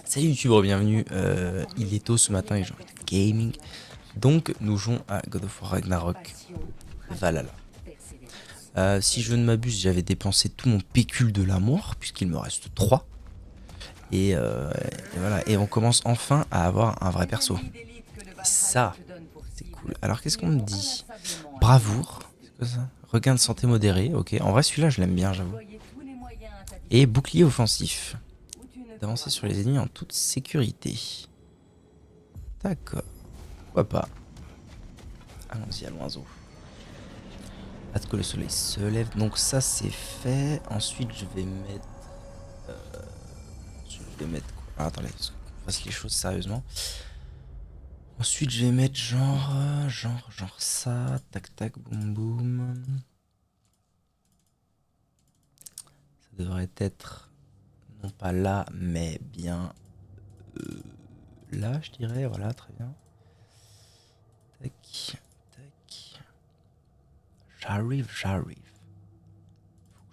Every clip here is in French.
Salut YouTubeur, bienvenue. Il est tôt ce matin et j'ai envie de gaming. Donc nous jouons à God of War Ragnarok Valhalla. Si je ne m'abuse, j'avais dépensé tout mon pécule de l'amour, puisqu'il me reste 3. Et voilà, et on commence enfin à avoir un vrai perso. Et ça, c'est cool. Alors qu'est-ce qu'on me dit? Bravoure, c'est quoi ça? Regain de santé modéré, ok. En vrai celui-là je l'aime bien, j'avoue. Et bouclier offensif. D'avancer sur les ennemis en toute sécurité. D'accord. Pourquoi pas. Allons-y, allons-y. Hâte que le soleil se lève. Donc ça c'est fait. Ensuite je vais mettre... quoi? Ah, attendez, qu'on fasse les choses sérieusement. Ensuite je vais mettre genre ça. Tac tac boum boum. Ça devrait être... non pas là, mais bien... là je dirais. Voilà, très bien. Tac, tac. J'arrive.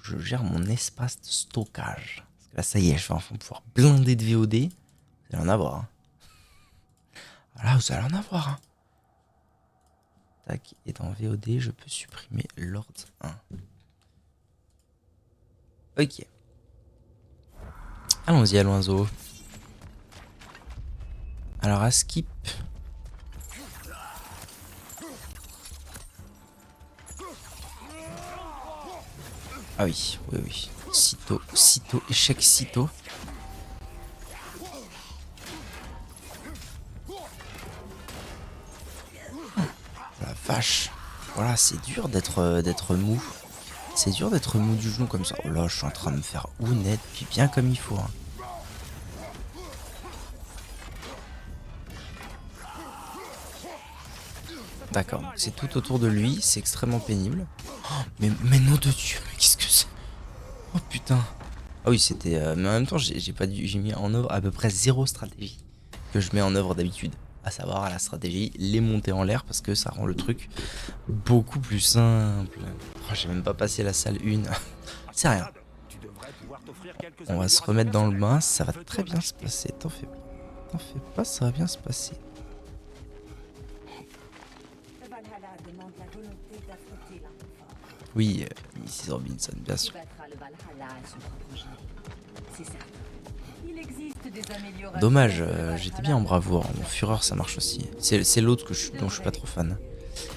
Je gère mon espace de stockage. Parce que là, ça y est, je vais enfin pouvoir blinder de VOD. Vous allez en avoir. Hein. Voilà, vous allez en avoir. Hein. Tac, et dans VOD, je peux supprimer Lord 1. Ok. Allons-y, allons-y. Alors, à skip. Ah oui. Sitôt, échec sitôt. La vache. Voilà, c'est dur d'être mou. C'est dur d'être mou du genou comme ça. Oh là, je suis en train de me faire honnête, puis bien comme il faut. Hein. D'accord, c'est tout autour de lui, c'est extrêmement pénible. Oh, mais nom de Dieu, mais qu'est-ce que c'est? Oh putain. Ah oui, c'était... mais en même temps, j'ai mis en œuvre à peu près 0 stratégie que je mets en œuvre d'habitude. À savoir la stratégie, les monter en l'air parce que ça rend le truc beaucoup plus simple. Oh, j'ai même pas passé la salle 1. C'est rien. On va se remettre dans le bain, ça va très bien se passer. T'en fais pas, ça va bien se passer. Oui, Mrs. Robinson, bien sûr. Dommage, j'étais bien en bravoure. En fureur, ça marche aussi. C'est l'autre dont je suis pas trop fan.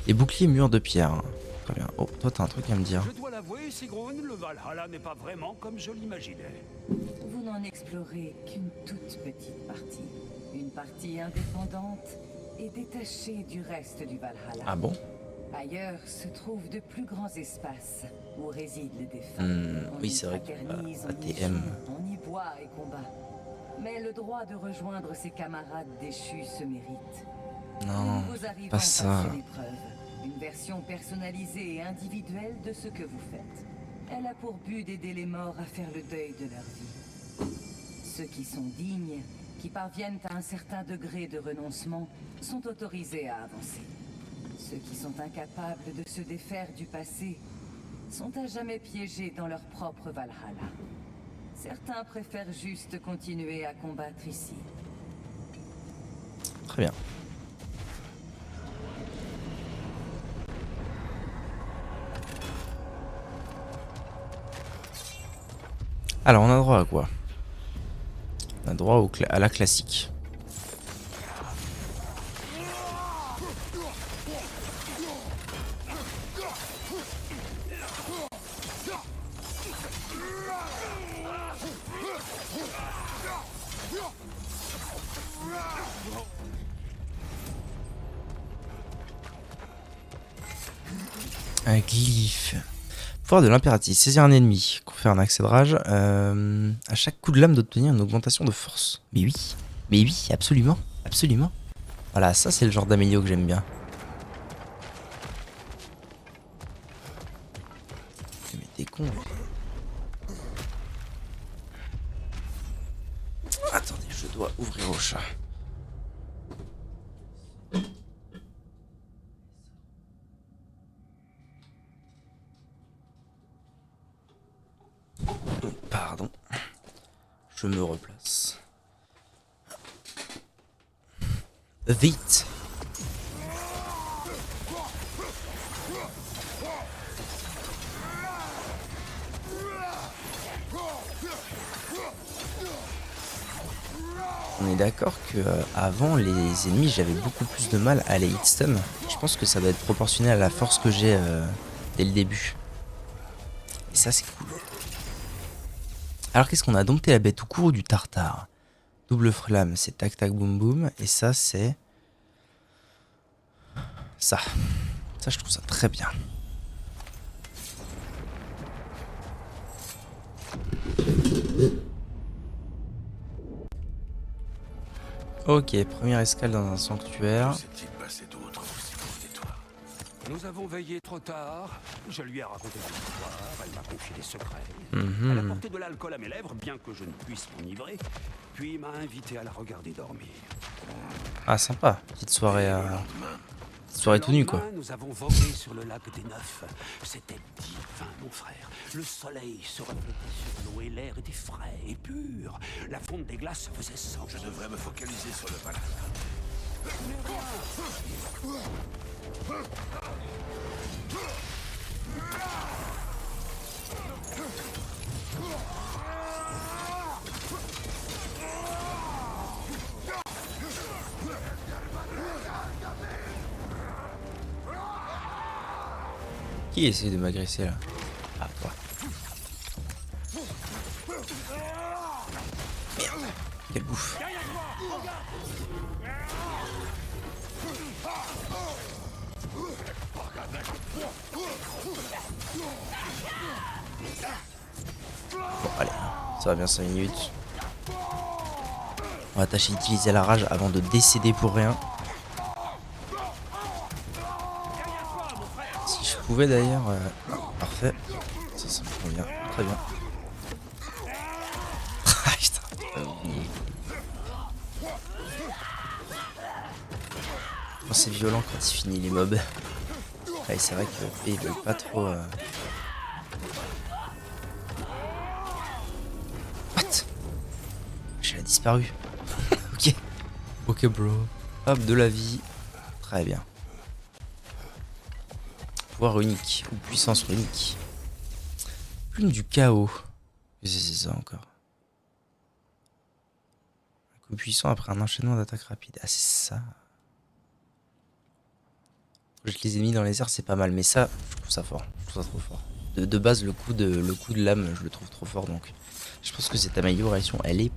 Et bouclier mur de pierre. Hein. Très bien. Oh, toi, t'as un truc à me dire. Je dois l'avouer, Sigrun, le Valhalla n'est pas vraiment comme je l'imaginais. Vous n'en explorez qu'une toute petite partie. Une partie indépendante et détachée du reste du Valhalla. Ah bon? Ailleurs se trouvent de plus grands espaces où résident les défunts. Oui, c'est vrai que ATM. On y boit et combat. Mais le droit de rejoindre ses camarades déchus se mérite. Non, pas ça. Une version personnalisée et individuelle de ce que vous faites. Elle a pour but d'aider les morts à faire le deuil de leur vie. Ceux qui sont dignes, qui parviennent à un certain degré de renoncement, sont autorisés à avancer. Ceux qui sont incapables de se défaire du passé sont à jamais piégés dans leur propre Valhalla. Certains préfèrent juste continuer à combattre ici. Très bien. Alors, on a droit à quoi? On a droit à la classique. Un glyphe. Pouvoir de l'impératif. Saisir un ennemi. Confère un accès de rage. À chaque coup de lame d'obtenir une augmentation de force. Mais oui, absolument. Absolument. Voilà, ça c'est le genre d'amélio que j'aime bien. Mais t'es con. Attendez, je dois ouvrir au chat. Pardon. Je me replace. Vite. On est d'accord que avant les ennemis j'avais beaucoup plus de mal à les hitstun. Je pense que ça doit être proportionnel à la force que j'ai dès le début. Et ça c'est cool. Alors qu'est-ce qu'on a? Dompter la bête au cours du tartare. Double flamme c'est tac tac boum boum. Et ça c'est... Ça. Ça je trouve ça très bien. Ok, première escale dans un sanctuaire. Nous avons veillé trop tard. Je lui ai raconté des histoires, elle m'a confié des secrets. Mhm. Elle a porté de l'alcool à mes lèvres, bien que je ne puisse m'enivrer, puis m'a invité à la regarder dormir. Ah sympa, petite soirée tout nu quoi. Nous avons vogué sur le lac des Neufs. C'était divin, mon frère. Le soleil se reflétait sur l'eau et l'air était frais et pur. La fonte des glaces faisait sang. Je devrais me focaliser sur le palace. Qui essaie de m'agresser là? Ah toi. Merde. Quelle bouffe. Bon allez, ça va bien 5 minutes. On va tâcher d'utiliser la rage avant de décéder pour rien. Si je pouvais d'ailleurs... parfait. Ça me convient. Très bien. Ah putain, j'avais oublié. Oh, c'est violent quand il finit les mobs. Ouais, c'est vrai que il veut pas trop... What? J'ai disparu. Ok. Ok bro. Hop, de la vie. Très bien. Pouvoir unique. Ou puissance unique. Plume du chaos. C'est ça encore. Un coup puissant après un enchaînement d'attaques rapides. Ah c'est ça. Je les ai mis dans les airs, c'est pas mal, mais ça, je trouve ça fort, je trouve ça trop fort. De base, le coup de lame, je le trouve trop fort, donc je pense que cette amélioration, elle est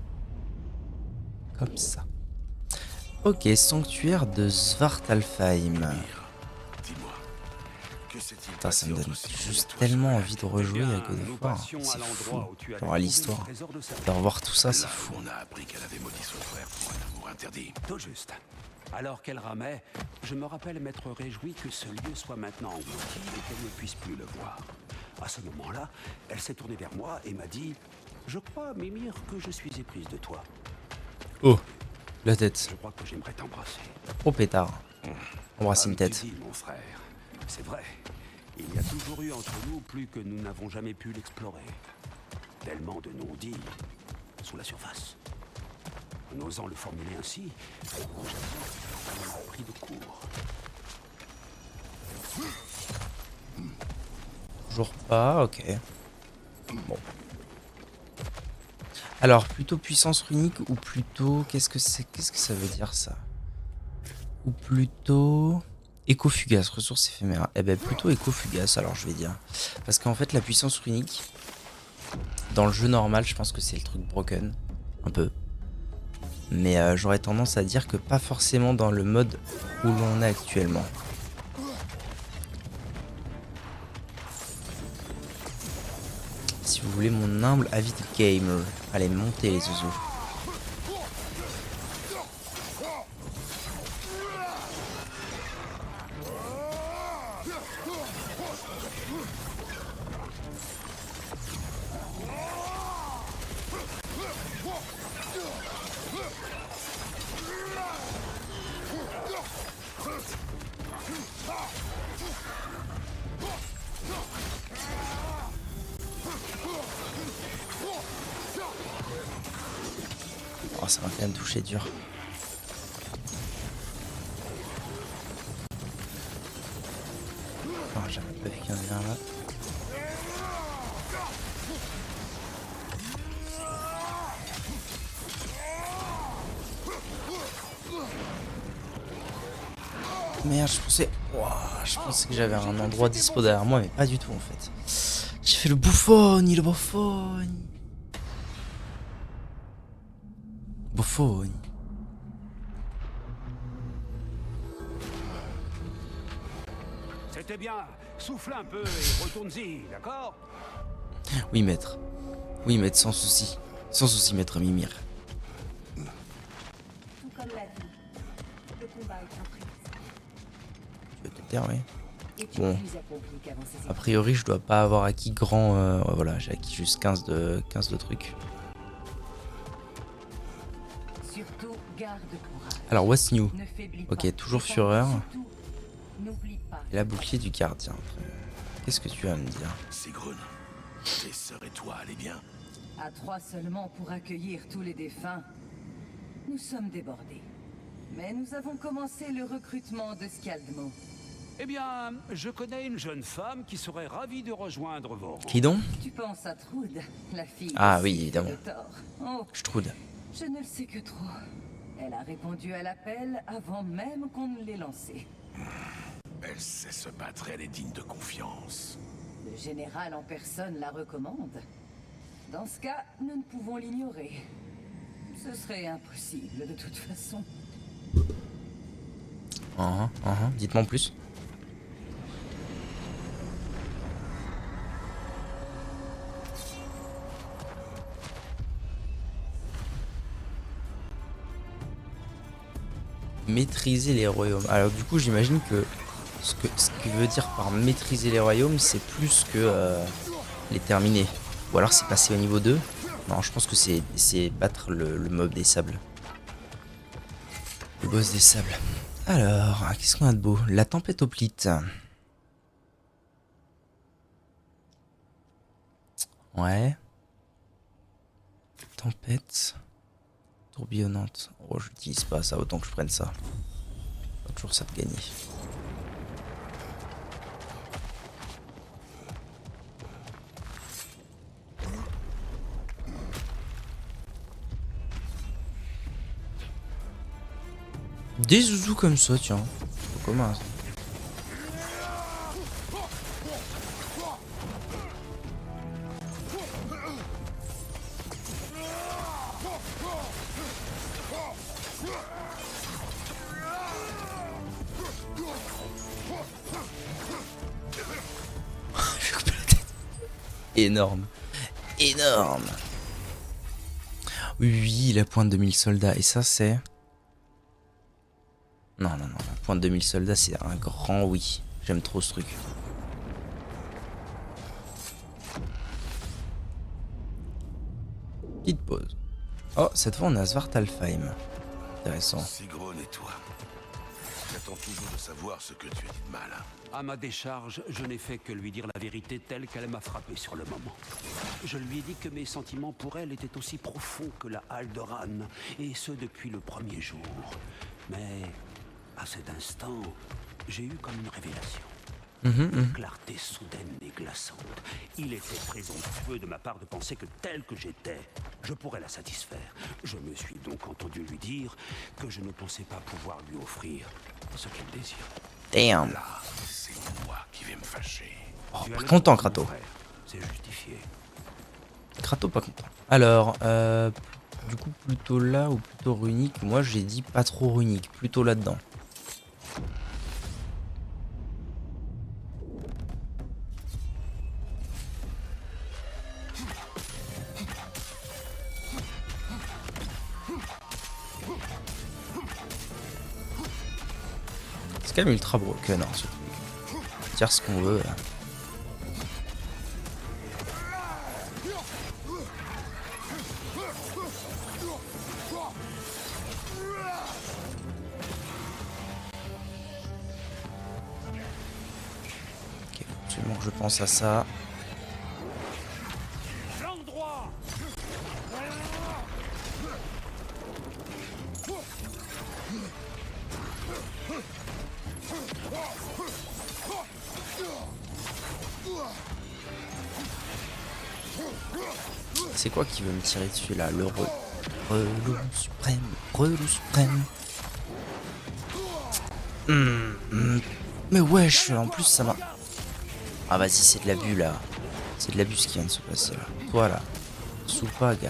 comme ça. Ok, sanctuaire de Svartalfheim. Putain, ça me donne juste tellement envie de rejouer à God of War. C'est fou. Genre à l'histoire. De revoir tout ça, c'est fou. On a appris qu'elle avait maudit son frère pour un amour interdit. Tout juste. Alors qu'elle ramait, je me rappelle m'être réjoui que ce lieu soit maintenant englouti et qu'elle ne puisse plus le voir. À ce moment-là, elle s'est tournée vers moi et m'a dit « Je crois, Mimir, que je suis éprise de toi. Oh, la tête. Je crois que j'aimerais t'embrasser. » Oh pétard. Embrasser une tête. Dis, mon frère, c'est vrai. Il y a toujours eu entre nous plus que nous n'avons jamais pu l'explorer. Tellement de non-dits sous la surface. En osant le formuler ainsi, on a pris de court. Toujours pas, ok. Bon. Alors, plutôt puissance runique ou plutôt... Qu'est-ce que ça veut dire ça? Ou plutôt... Éco-fugace, ressources éphémères. Eh ben plutôt éco-fugace alors je vais dire. Parce qu'en fait la puissance runique, dans le jeu normal je pense que c'est le truc broken. Un peu. Mais j'aurais tendance à dire que pas forcément dans le mode où l'on est actuellement. Si vous voulez mon humble avis de gamer. Allez, montez les oiseaux. Oh, ça va quand même toucher dur. quelqu'un derrière là. Merde, je pensais que j'avais un endroit dispo derrière moi, mais pas du tout en fait. J'ai fait le bouffoni, le bouffoni. Bouffoni. C'était bien. Souffle un peu et retourne-y, d'accord? Oui, maître. Oui, maître, sans souci. Sans souci, maître Mimir. Tout comme la vie, le combat est un prix. Tu veux te taire, oui. Et tu Bon. es plus accompli qu'avant ces A épreuves. priori, je dois pas avoir acquis grand. Ouais, voilà, j'ai acquis juste 15 de trucs. Surtout, garde courage. Alors, what's new? Ne faiblis Ok, pas. toujours Et fureur. surtout, n'oublie pas. Et la bouclier du gardien. Très bien. Qu'est-ce que tu vas me dire? Sigrun, tes sœurs et toi allez bien? À 3 seulement pour accueillir tous les défunts. Nous sommes débordés. Mais nous avons commencé le recrutement de Scaldmo. Eh bien, je connais une jeune femme qui serait ravie de rejoindre vos rangs. Qui donc? Tu penses à Trude, la fille Ah de oui, Sif évidemment. de Thor. Oh, Strud. je ne le sais que trop. Elle a répondu à l'appel avant même qu'on ne l'ait lancé. Elle sait se battre, elle est digne de confiance. Le général en personne la recommande. Dans ce cas, nous ne pouvons l'ignorer. Ce serait impossible de toute façon. Dites-moi en plus. Maîtriser les royaumes. Alors du coup, j'imagine que ce qui veut dire par maîtriser les royaumes, c'est plus que les terminer. Ou alors c'est passer au niveau 2. Non, je pense que c'est battre le mob des sables. Le boss des sables. Alors, qu'est-ce qu'on a de beau? La tempête hoplite. Ouais. Tempête. Tourbillonnante. Oh, j'utilise pas ça, autant que je prenne ça. Pas toujours ça de gagner. Des zouzous comme ça, tiens. Faut comment ça? J'ai coupé la tête. Énorme. Énorme. Oui, la pointe de 1000 soldats. Et ça, c'est... Non, la pointe de 1000 soldats, c'est un grand oui. J'aime trop ce truc. Petite pause. Oh, cette fois, on a Svartalfheim. Intéressant. Sigrun et toi. J'attends toujours de savoir ce que tu as dit de mal. À ma décharge, je n'ai fait que lui dire la vérité telle qu'elle m'a frappé sur le moment. Je lui ai dit que mes sentiments pour elle étaient aussi profonds que la Alderaan, et ce depuis le premier jour. Mais à cet instant, j'ai eu comme une révélation. Une clarté soudaine et glaçante. Il était présomptueux de ma part de penser que tel que j'étais, je pourrais la satisfaire. Je me suis donc entendu lui dire que je ne pensais pas pouvoir lui offrir ce qu'il désire. Damn. Là, c'est moi qui vais me fâcher. Oh, Tu as pas le content, droit, mon Kratos. frère. C'est justifié. Kratos pas content. Alors, du coup, plutôt là ou plutôt runique? Moi, j'ai dit pas trop runique, plutôt là-dedans. C'est quand même ultra broken, hein, ce truc. Dire ce qu'on veut. Ok, faut absolument que je pense à ça. C'est quoi qui veut me tirer dessus là? Le relou suprême. Relou suprême. Mais wesh, en plus ça m'a... Ah vas-y, c'est de l'abus là. C'est de l'abus ce qui vient de se passer là. Toi là. Saoule pas, gars.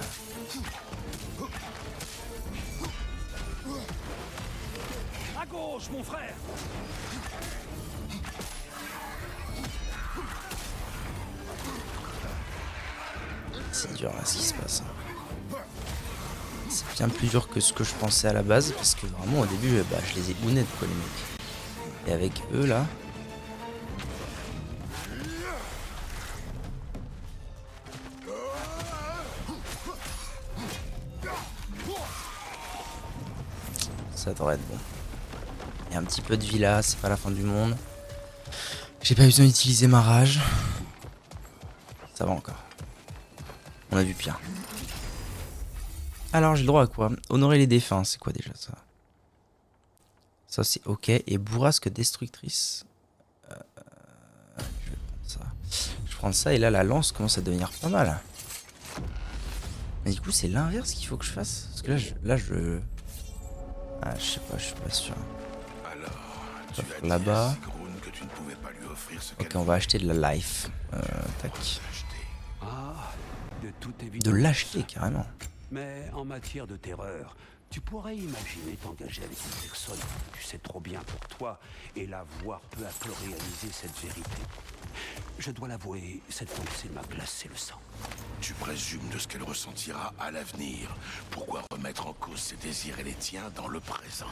À gauche, mon frère. C'est dur là ce qui se passe. C'est bien plus dur que ce que je pensais à la base. Parce que vraiment au début, bah, je les ai honnêtes quoi les mecs. Et avec eux là... Ça devrait être bon. Il y a un petit peu de vie là, c'est pas la fin du monde. J'ai pas besoin d'utiliser ma rage. Ça va encore. On a vu pire. Alors j'ai le droit à quoi? Honorer les défunts, c'est quoi déjà ça? Ça c'est ok. Et bourrasque destructrice. Je vais prendre ça. Je prends ça et là la lance commence à devenir pas mal. Mais du coup c'est l'inverse qu'il faut que je fasse. Parce que là je... Ah je sais pas, je suis pas sûr. Alors, tu as dit Là-bas. à Sigrun que tu ne pouvais pas lui offrir ce Ok, qu'elle on va acheter de la life. Tac. Acheter. Ah, de toute évidence. De l'acheter carrément. Mais en matière de terreur, tu pourrais imaginer t'engager avec une personne que tu sais trop bien pour toi et la voir peu à peu réaliser cette vérité. Je dois l'avouer, cette pensée m'a glacé le sang. Tu présumes de ce qu'elle ressentira à l'avenir. Pourquoi remettre en cause ses désirs et les tiens dans le présent?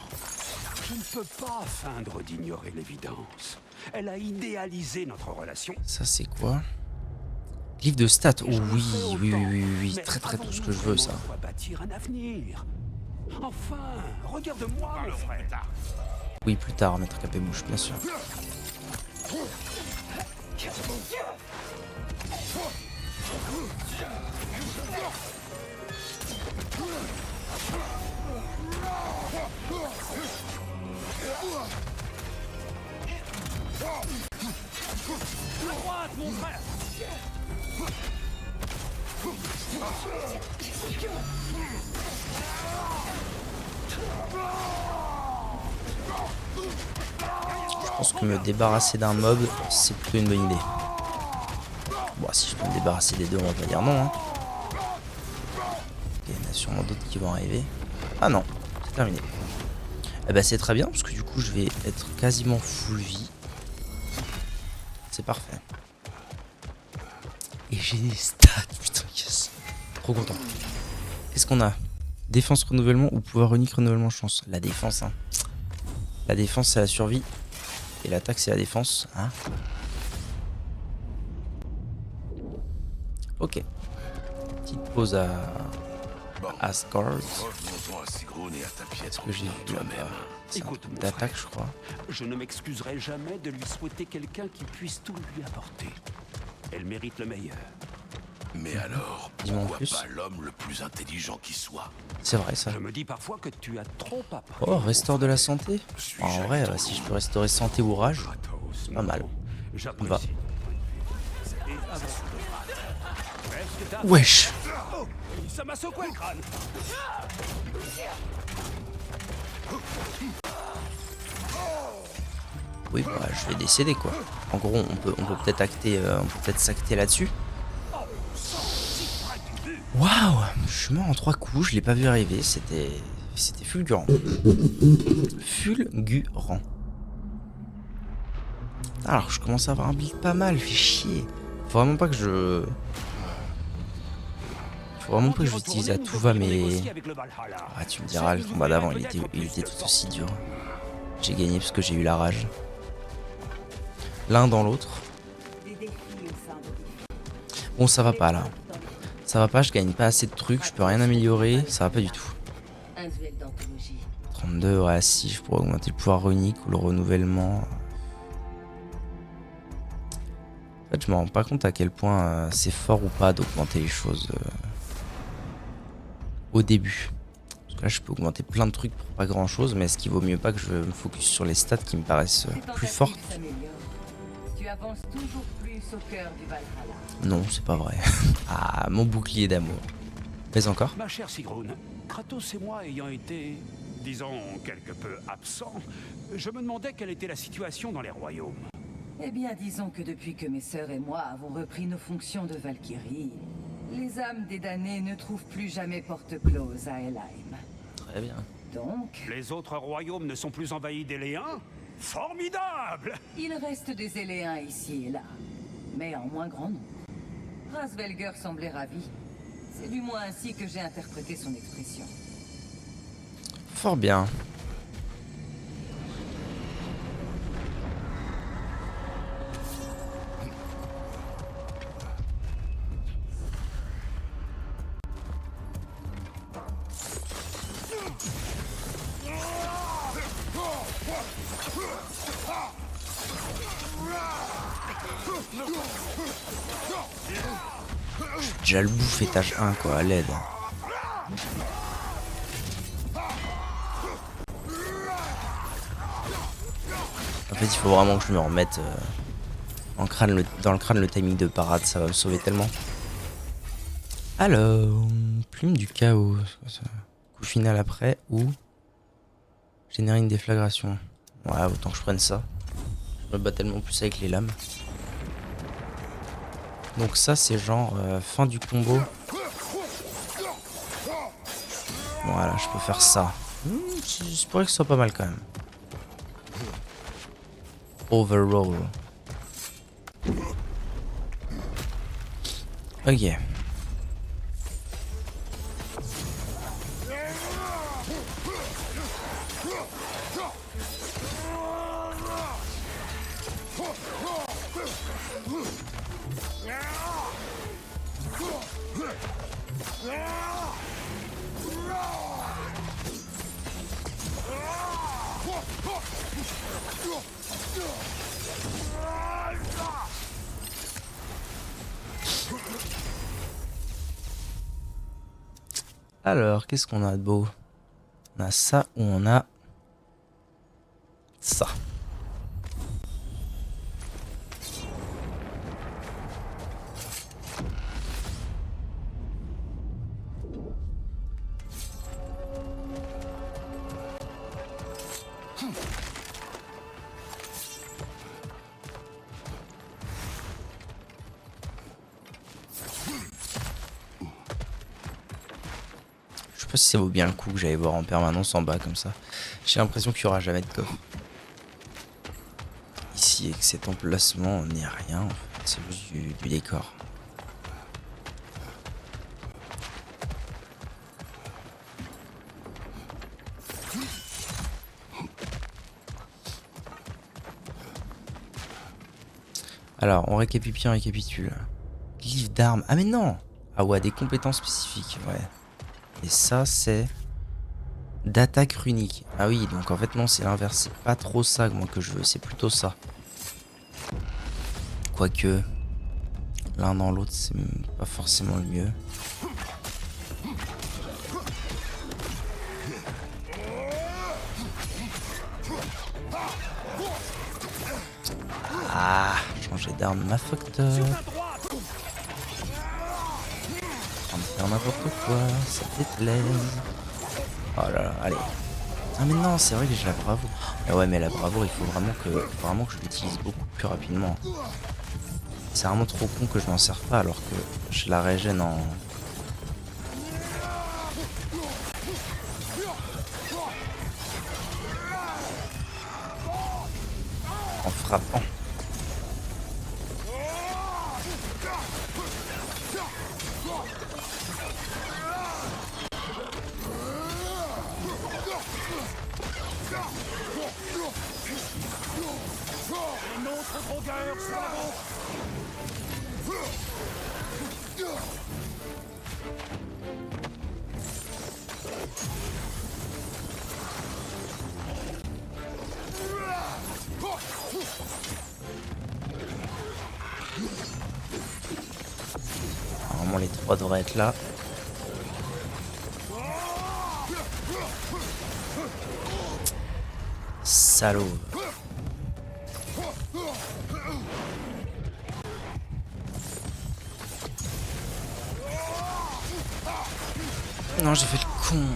Je ne peux pas feindre d'ignorer l'évidence. Elle a idéalisé notre relation. Ça c'est quoi? Livre de stats. Oh oui. Très tout ce que je veux ça. On doit bâtir un avenir. Enfin, regarde-moi, mon frère. Oui, plus tard, maître Capémouche, bien sûr. À droite, mon frère. Je pense que me débarrasser d'un mob, c'est plutôt une bonne idée. Bon, si je peux me débarrasser des deux, on va pas dire non. Hein. Il y en a sûrement d'autres qui vont arriver. Ah non, c'est terminé. Eh ben c'est très bien, parce que du coup je vais être quasiment full vie. C'est parfait. Et j'ai des stats, putain, yes. Trop content. Qu'est-ce qu'on a? Défense renouvellement ou pouvoir unique renouvellement chance? La défense, hein. La défense, c'est la survie. Et l'attaque, c'est la défense, hein. Ok. Petite pause à Asgard. Revenons-en à Sigrun et à ta pièce. Est-ce que j'ai vu toi-même. C'est un Écoute, truc mon d'attaque, frère. je crois. Je ne m'excuserai jamais de lui souhaiter quelqu'un qui puisse tout lui apporter. Elle mérite le meilleur. Mais alors, Dis-moi en pourquoi plus. pas l'homme le plus intelligent qui soit? C'est vrai, ça. Je me dis parfois que tu as trop appris. Oh, restaure de la santé. Suis-je En vrai, allé si je peux restaurer santé ou rage, Kratos, pas mal. non. Va. J'apprécie. Et avant. Est-ce que t'as... Wesh. Oh, ça m'a secoué le crâne. Oui, bah, je vais décéder, quoi. En gros, on peut peut-être acter, on peut peut-être s'acter là-dessus. Waouh, je suis mort en 3 coups, je l'ai pas vu arriver, c'était fulgurant. Fulgurant. Alors, je commence à avoir un build pas mal, fait chier. Faut vraiment pas que je... Faut vraiment pas que j'utilise à tout va, mais... Ah, tu me diras, le combat d'avant, il était tout aussi dur. J'ai gagné parce que j'ai eu la rage. L'un dans l'autre. Bon, ça va pas, là. Ça va pas, je gagne pas assez de trucs, je peux rien améliorer, ça va pas du tout. 32, ouais, si, je pourrais augmenter le pouvoir unique ou le renouvellement. En fait, je me rends pas compte à quel point c'est fort ou pas d'augmenter les choses au début. Parce que là, je peux augmenter plein de trucs pour pas grand chose, mais est-ce qu'il vaut mieux pas que je me focus sur les stats qui me paraissent plus fortes? Tu avances toujours plus Venus au cœur du Valhalla. Non, c'est pas vrai. Ah, mon bouclier d'amour. Mais encore? Ma chère Sigrun, Kratos et moi ayant été, disons, quelque peu absents, je me demandais quelle était la situation dans les royaumes. Eh bien, disons que depuis que mes sœurs et moi avons repris nos fonctions de Valkyrie, les âmes des damnés ne trouvent plus jamais porte close à Helheim. Très bien. Donc, Les autres royaumes ne sont plus envahis d'Éléens? Formidable! il reste des Éléens ici et là, mais en moins grand nombre. Rasvelger semblait ravi. C'est du moins ainsi que j'ai interprété son expression. Fort bien. J'ai déjà le bouffe étage 1 quoi, à l'aide. En fait il faut vraiment que je me remette dans le crâne le timing de parade, ça va me sauver tellement. Alors, plume du chaos. C'est quoi ça? Coup final après ou générer une déflagration. Ouais, autant que je prenne ça. Je me bats tellement plus avec les lames. Donc ça c'est genre fin du combo. Voilà, je peux faire ça. Je pourrais que ce soit pas mal quand même. Overroll. Ok. Alors, qu'est-ce qu'on a de beau? On a ça ou on a ça. Je sais pas si ça vaut bien le coup que j'aille voir en permanence en bas comme ça. J'ai l'impression qu'il y aura jamais de coffre. Ici, avec cet emplacement, on n'est rien. En fait. C'est juste du décor. Alors, on récapitule. Livre d'armes. Ah mais non! Ah ouais, des compétences spécifiques, ouais. Et ça, c'est d'attaque runique. Ah oui, donc en fait, non, c'est l'inverse. C'est pas trop ça moi que je veux, c'est plutôt ça. Quoique, l'un dans l'autre, c'est pas forcément le mieux. Ah, changer d'arme, ma fucked up. Faire n'importe quoi, ça te plaise. Oh là là, allez. Ah mais non, c'est vrai que j'ai la bravoure. Mais ouais, mais la bravoure, il faut vraiment que je l'utilise beaucoup plus rapidement. C'est vraiment trop con que je m'en sers pas alors que je la régène en frappant. Normalement les trois devraient être là. Salaud. Non, j'ai fait le con.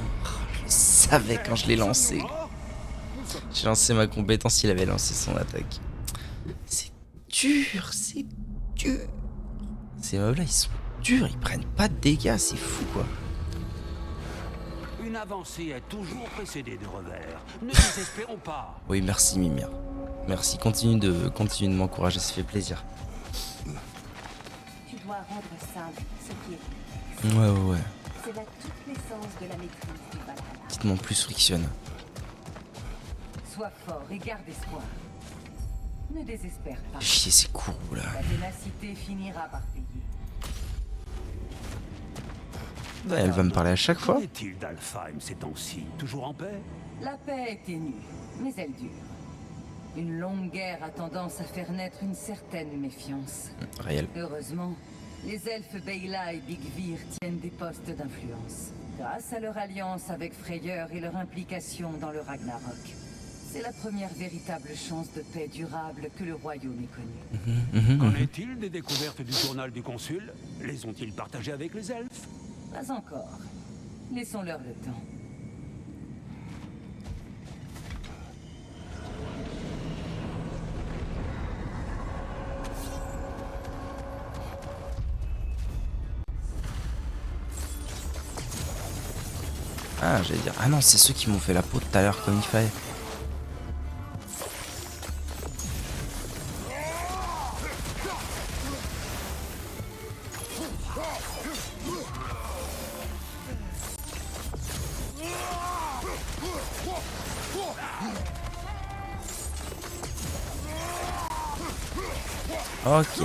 Je le savais quand je l'ai lancé. J'ai lancé ma compétence, il avait lancé son attaque. C'est dur, c'est dur. Ces mobs-là, ils sont durs, ils prennent pas de dégâts, c'est fou quoi. Une avancée est toujours précédée de revers. Ne désespérons pas. Oui, merci Mimir. Merci, continue de m'encourager, ça fait plaisir. Tu dois rendre simple ce qui est. Ouais. C'est là toute l'essence de la maîtrise du Valhalla. Dites-moi plus frictionne. Sois fort et garde espoir. Ne désespère pas. Chier, c'est court là. La ténacité finira par payer. Bah, elle va me parler à chaque fois. Qu'en est-il d'Alfheim ces temps-ci? Toujours en paix? La paix est ténue, mais elle dure. Une longue guerre a tendance à faire naître une certaine méfiance. Réel. Heureusement, les elfes Beyla et Bigvir tiennent des postes d'influence. Grâce à leur alliance avec Freyeur et leur implication dans le Ragnarok. C'est la première véritable chance de paix durable que le royaume ait connue. Qu'en est-il des découvertes du journal du consul? Les ont-ils partagées avec les elfes? Pas encore. Laissons-leur le temps. Ah, j'allais dire. Ah non, c'est ceux qui m'ont fait la peau tout à l'heure comme il fallait. Ok.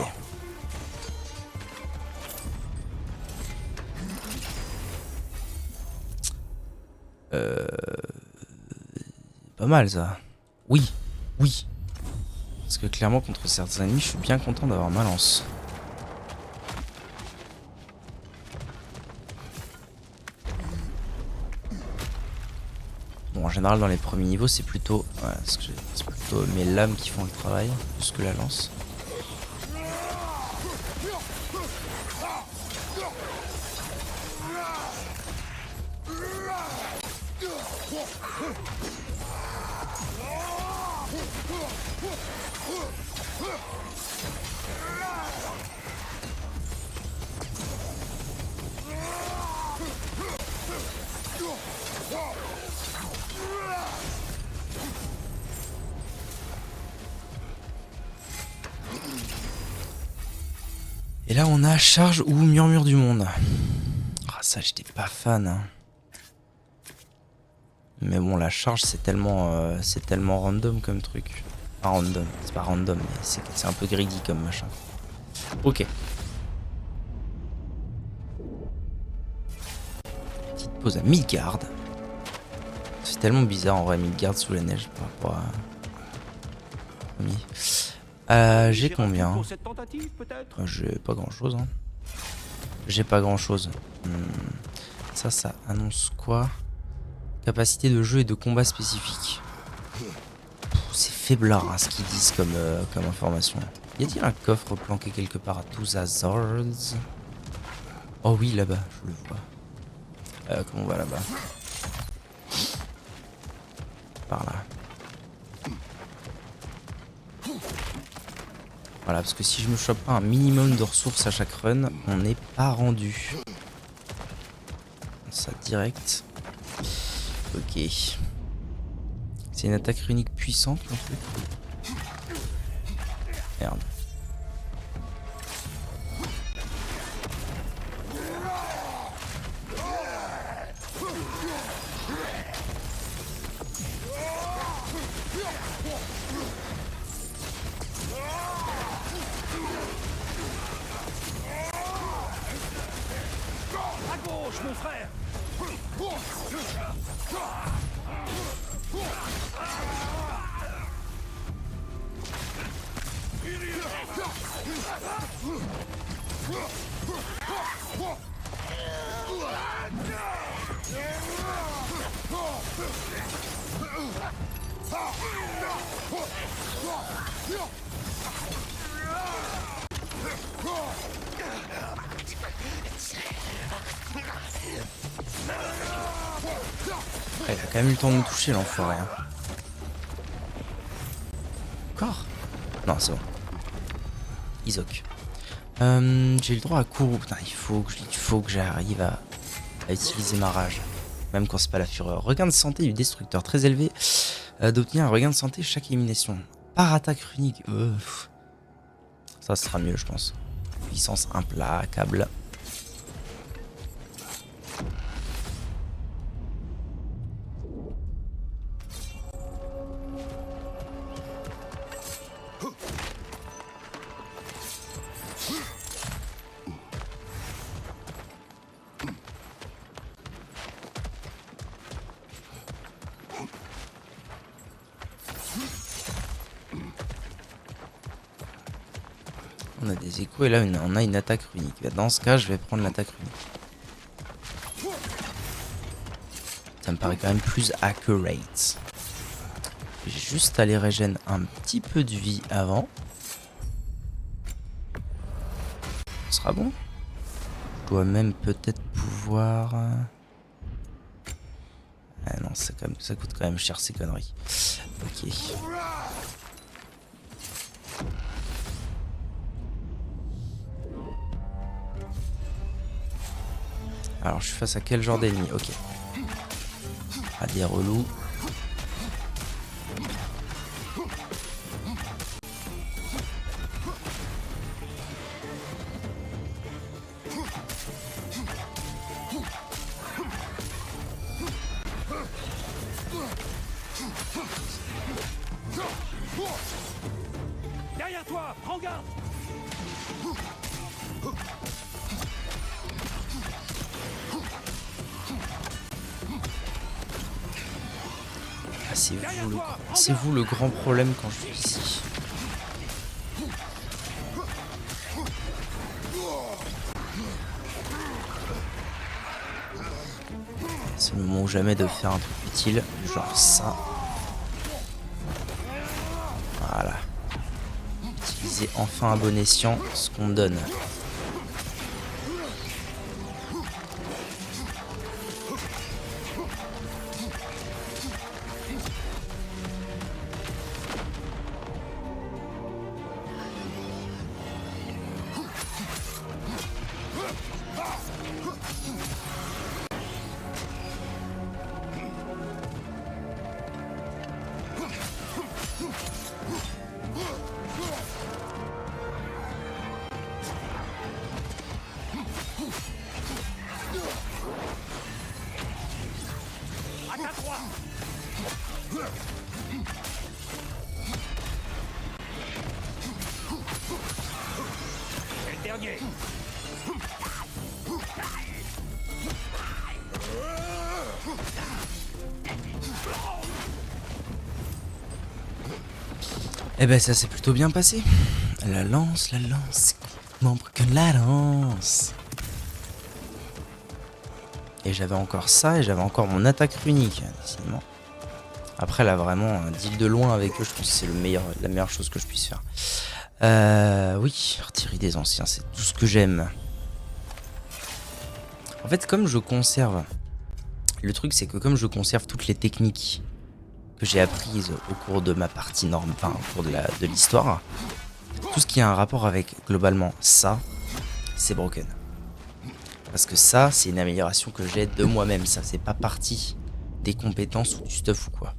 Pas mal ça. Oui. Parce que clairement contre certains ennemis, je suis bien content d'avoir ma lance. Bon, en général dans les premiers niveaux, c'est plutôt, ouais, c'est plutôt mes lames qui font le travail plus que la lance. Et là on a charge ou murmure du monde. Ah ça j'étais pas fan. Hein. Mais bon la charge c'est tellement random comme truc. Pas random, c'est pas random mais c'est un peu greedy comme machin. Ok. Petite pause à Midgard. C'est tellement bizarre en vrai Midgard sous la neige par rapport à... j'ai combien? Pour cette tentative, peut-être? J'ai pas grand chose. Hein. J'ai pas grand chose. Ça annonce quoi? Capacité de jeu et de combat spécifique. C'est faiblard hein, ce qu'ils disent comme information. Y a-t-il un coffre planqué quelque part à tous Hazards? Oh oui, là-bas, je le vois. Comment on va là-bas? Par là. Voilà, parce que si je me chope pas un minimum de ressources à chaque run, on n'est pas rendu. Ça direct. Ok. C'est une attaque runique puissante non plus. Merde. À gauche, mon frère! Il a quand même eu le temps de me toucher, l'enfoiré. Hein. Encore? Non, c'est bon. Isok. J'ai le droit à Kourou. Putain, il faut que j'arrive à utiliser ma rage. Même quand c'est pas la fureur. Regain de santé du destructeur très élevé. D'obtenir un regain de santé chaque élimination. Par attaque runique. Ça sera mieux, je pense. Puissance implacable. On a des échos et là on a une attaque runique. Dans ce cas, je vais prendre l'attaque runique. Ça me paraît quand même plus accurate. J'ai juste à les régénérer un petit peu de vie avant. Ce sera bon. Je dois même peut-être pouvoir... Ah non, ça coûte quand même cher ces conneries. Ok. Alors je suis face à quel genre d'ennemi? Ok. Ah, des relous. Derrière toi, prends garde. Ah, c'est vous le grand problème quand je suis ici. C'est le moment ou jamais de faire un truc utile, genre ça. Voilà. Utiliser enfin à bon escient ce qu'on me donne. C'est le dernier. Eh ben ça s'est plutôt bien passé. La lance, c'est membre que la lance. Et j'avais encore ça et j'avais encore mon attaque runique, décidément. Après là vraiment, deal de loin avec eux, je pense que c'est la meilleure chose que je puisse faire. Oui, artillerie des anciens, c'est tout ce que j'aime. En fait, comme je conserve... Le truc c'est que comme je conserve toutes les techniques que j'ai apprises au cours de ma partie norme, enfin au cours de l'histoire, tout ce qui a un rapport avec globalement ça, c'est broken. Parce que ça, c'est une amélioration que j'ai de moi-même, ça c'est pas partie des compétences ou du stuff ou quoi.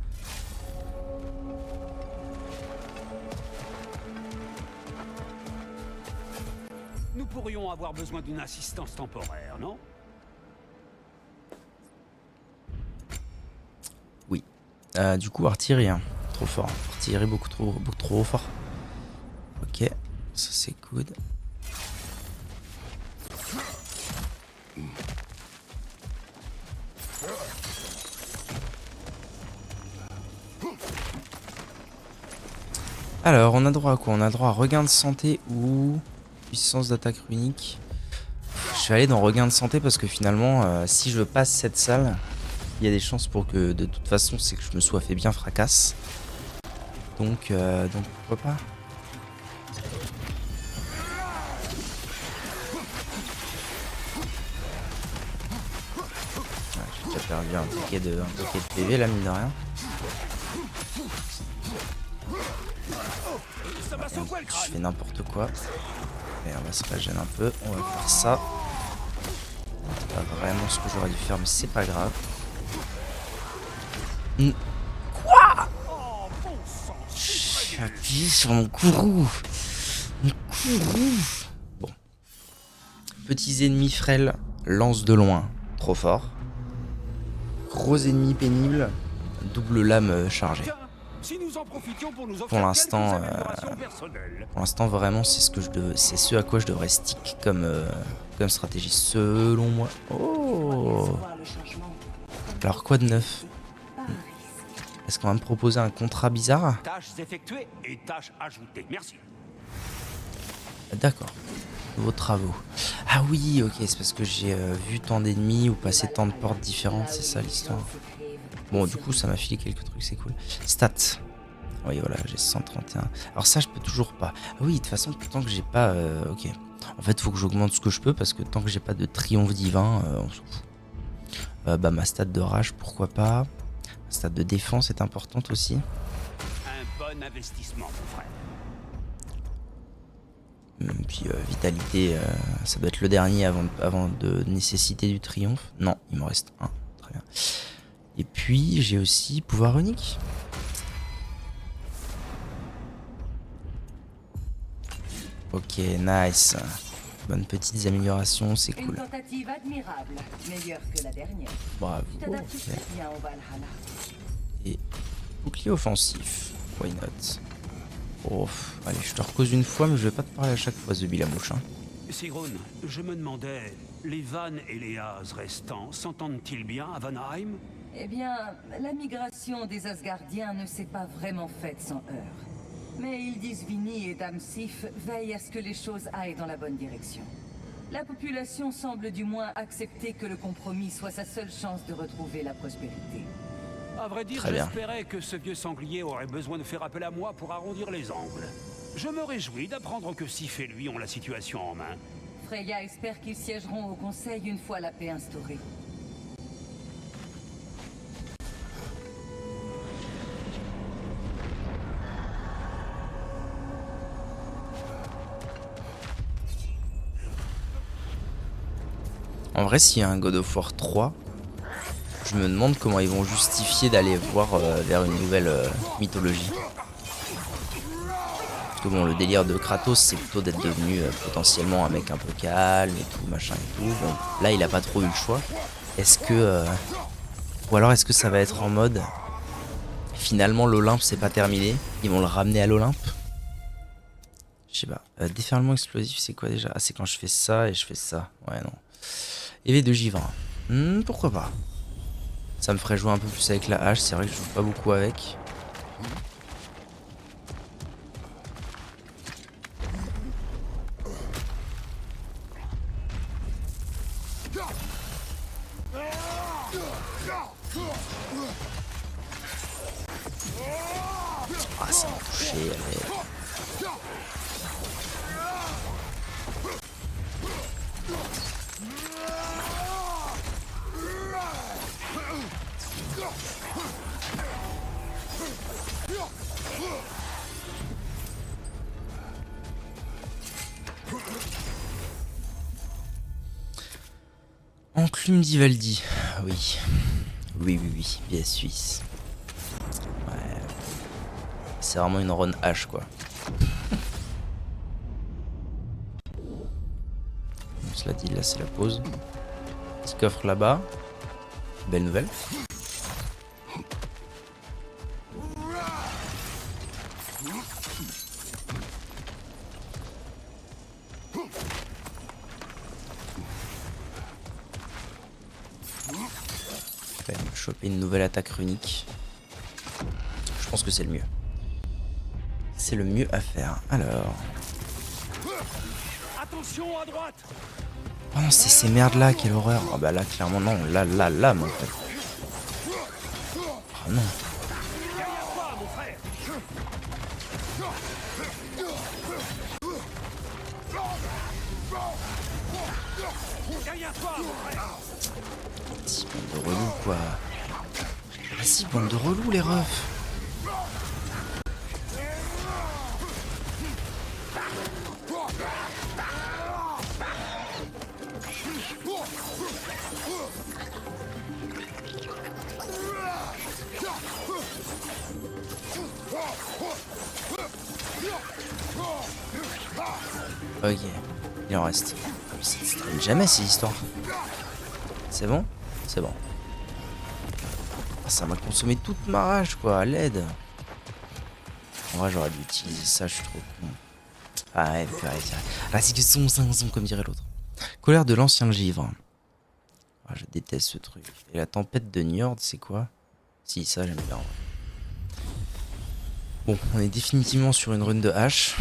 Nous pourrions avoir besoin d'une assistance temporaire, non? Oui. Du coup, artillerie, hein. Trop fort. Artillerie beaucoup trop fort. Ok, ça c'est good. Alors, on a droit à quoi? On a droit à regain de santé ou puissance d'attaque unique. Je vais aller dans regain de santé parce que finalement, si je passe cette salle, il y a des chances pour que de toute façon, c'est que je me sois fait bien fracasse. Donc pourquoi pas? perdu un ticket de PV là, mine de rien. Je fais n'importe quoi. Et on va se régénérer un peu. On va faire ça. C'est pas vraiment ce que j'aurais dû faire, mais c'est pas grave. Quoi? J'ai appuyé sur mon courroux. Mon courroux. Bon. Petits ennemis frêles. Lance de loin. Trop fort. Gros ennemis pénibles. Double lame chargée. Pour l'instant, vraiment, c'est ce à quoi je devrais stick comme stratégie, selon moi. Oh. Alors quoi de neuf? Est-ce qu'on va me proposer un contrat bizarre? Tâches effectuées et tâches ajoutées. Merci. D'accord. Nouveaux travaux. Ah oui, ok, c'est parce que j'ai vu tant d'ennemis ou passé tant de portes différentes, c'est ça l'histoire. Bon, du coup, ça m'a filé quelques trucs, c'est cool. Stats. Oui, voilà, j'ai 131. Alors ça, je peux toujours pas. Ah oui, de toute façon, tant que j'ai pas... ok. En fait, faut que j'augmente ce que je peux, parce que tant que j'ai pas de triomphe divin, on s'en fout. Bah, ma stat de rage, pourquoi pas. Ma stat de défense est importante aussi. Un bon investissement, mon frère. Puis vitalité, ça doit être le dernier avant de nécessiter du triomphe. Non, il me reste un. Très bien. Et puis, j'ai aussi pouvoir unique. Ok, nice. Bonnes petites améliorations, c'est cool. Une tentative admirable, meilleure que la dernière. Bravo. Tu t'adaptes Ok. très bien au Valhalla. Et bouclier offensif. Why not? Oh, allez, je te recose une fois, mais je vais pas te parler à chaque fois, The Bilamouche. Hein. Sigrun, je me demandais, les vannes et les As restants s'entendent-ils bien à Vanheim? Eh bien, la migration des Asgardiens ne s'est pas vraiment faite sans heurts. Mais Hildisvini et Dame Sif veillent à ce que les choses aillent dans la bonne direction. La population semble du moins accepter que le compromis soit sa seule chance de retrouver la prospérité. À vrai dire, Très bien. j'espérais que ce vieux sanglier aurait besoin de faire appel à moi pour arrondir les angles. Je me réjouis d'apprendre que Sif et lui ont la situation en main. Freya espère qu'ils siégeront au Conseil une fois la paix instaurée. En vrai, s'il y a un God of War 3, je me demande comment ils vont justifier d'aller voir vers une nouvelle mythologie. Parce que bon, le délire de Kratos, c'est plutôt d'être devenu potentiellement un mec un peu calme et tout, machin et tout. Bon, là, il a pas trop eu le choix. Est-ce que... ou alors, est-ce que ça va être en mode... Finalement, l'Olympe, c'est pas terminé. Ils vont le ramener à l'Olympe. Je sais pas. Déferlement explosif, c'est quoi déjà? Ah, c'est quand je fais ça et je fais ça. Ouais, non. Épée de givre. Pourquoi pas? Ça me ferait jouer un peu plus avec la hache. C'est vrai que je joue pas beaucoup avec. Ah, ça m'a touché. Allez. Enclume d'Ivaldi. Oui. Oui. Bien suisse. Ouais. C'est vraiment une run H quoi. Donc, cela dit, là c'est la pause. Petit coffre là-bas. Belle nouvelle. Je vais me choper une nouvelle attaque runique. Je pense que c'est le mieux. C'est le mieux à faire. Alors. Attention à droite! Oh non, c'est ces merdes là, quelle horreur. Ah bah là, clairement, non. Là, mon frère. Oh non. Derrière toi, mon frère! Derrière toi, mon frère! Si, bande de relous, quoi. Ah si, bande de relous, les refs. Ok, il en reste. Ça se termine jamais ces histoires. C'est bon? C'est bon. Ah, ça m'a consommé toute ma rage, quoi, à l'aide. En vrai, j'aurais dû utiliser ça, je suis trop con. Ah ouais, purée, tiens. Ah, c'est que son, comme dirait l'autre. Colère de l'ancien givre. Ah, je déteste ce truc. Et la tempête de Njord, c'est quoi? Si, ça, j'aime bien. Bon, on est définitivement sur une run de hache.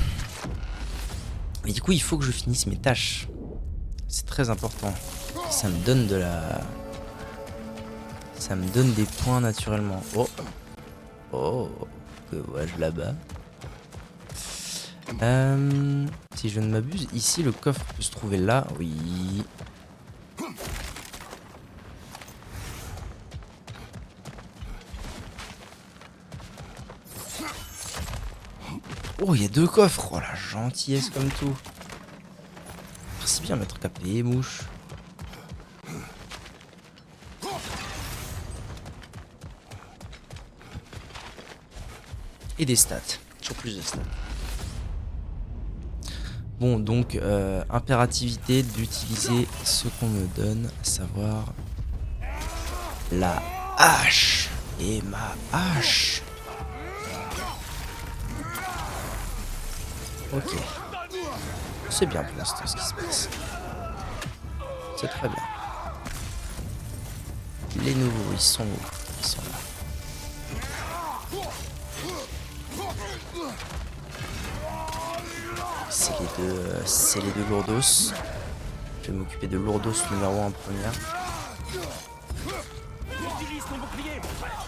Et du coup, il faut que je finisse mes tâches. C'est très important. Ça me donne de la... Ça me donne des points naturellement. Oh. Oh. Que vois-je là-bas? Si je ne m'abuse, ici, le coffre peut se trouver là. Oui. Oh, il y a 2 coffres. Oh, la gentillesse comme tout. Merci bien, maître capé, mouche. Et des stats. Toujours plus de stats. Bon, donc, impérativité d'utiliser ce qu'on me donne, à savoir la hache. Et ma hache. Ok. C'est bien pour l'instant ce qui se passe. C'est très bien. Les nouveaux, ils sont où? Ils sont là. C'est les deux lourdos. Je vais m'occuper de lourdos numéro 1 en première. Utilise ton bouclier, mon frère.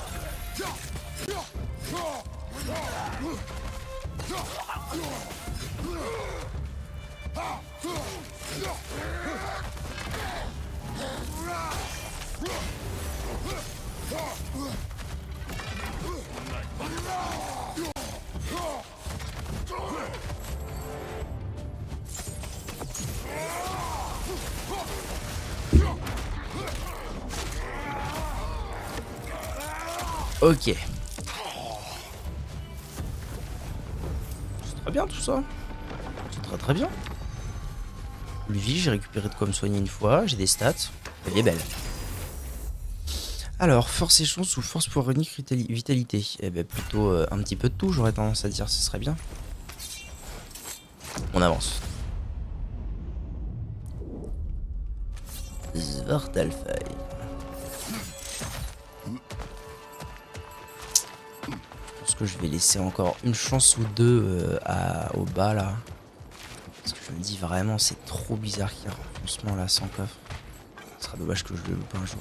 Ok. C'est très bien tout ça. C'est très très bien. Lui, j'ai récupéré de quoi me soigner une fois, j'ai des stats. Elle est belle. Alors, force et chance ou force pour unique vitalité? Eh ben plutôt un petit peu de tout, j'aurais tendance à dire, ce serait bien. On avance. Svartalfheim. Je pense que je vais laisser encore une chance ou deux au bas là. Parce que je me dis vraiment c'est trop bizarre qu'il y ait un renfoncement là sans coffre. Ce sera dommage que je le loupe un jour.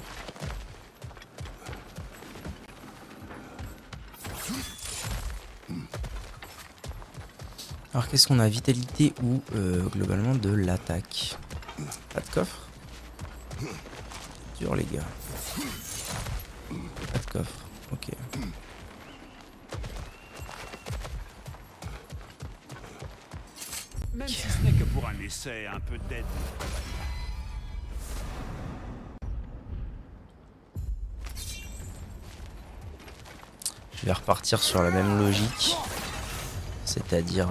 Alors qu'est-ce qu'on a? Vitalité ou globalement de l'attaque? Pas de coffre? Dur les gars. Pas de coffre, ok. Même si ce n'est que pour un essai, un peu d'aide. Je vais repartir sur la même logique. C'est-à-dire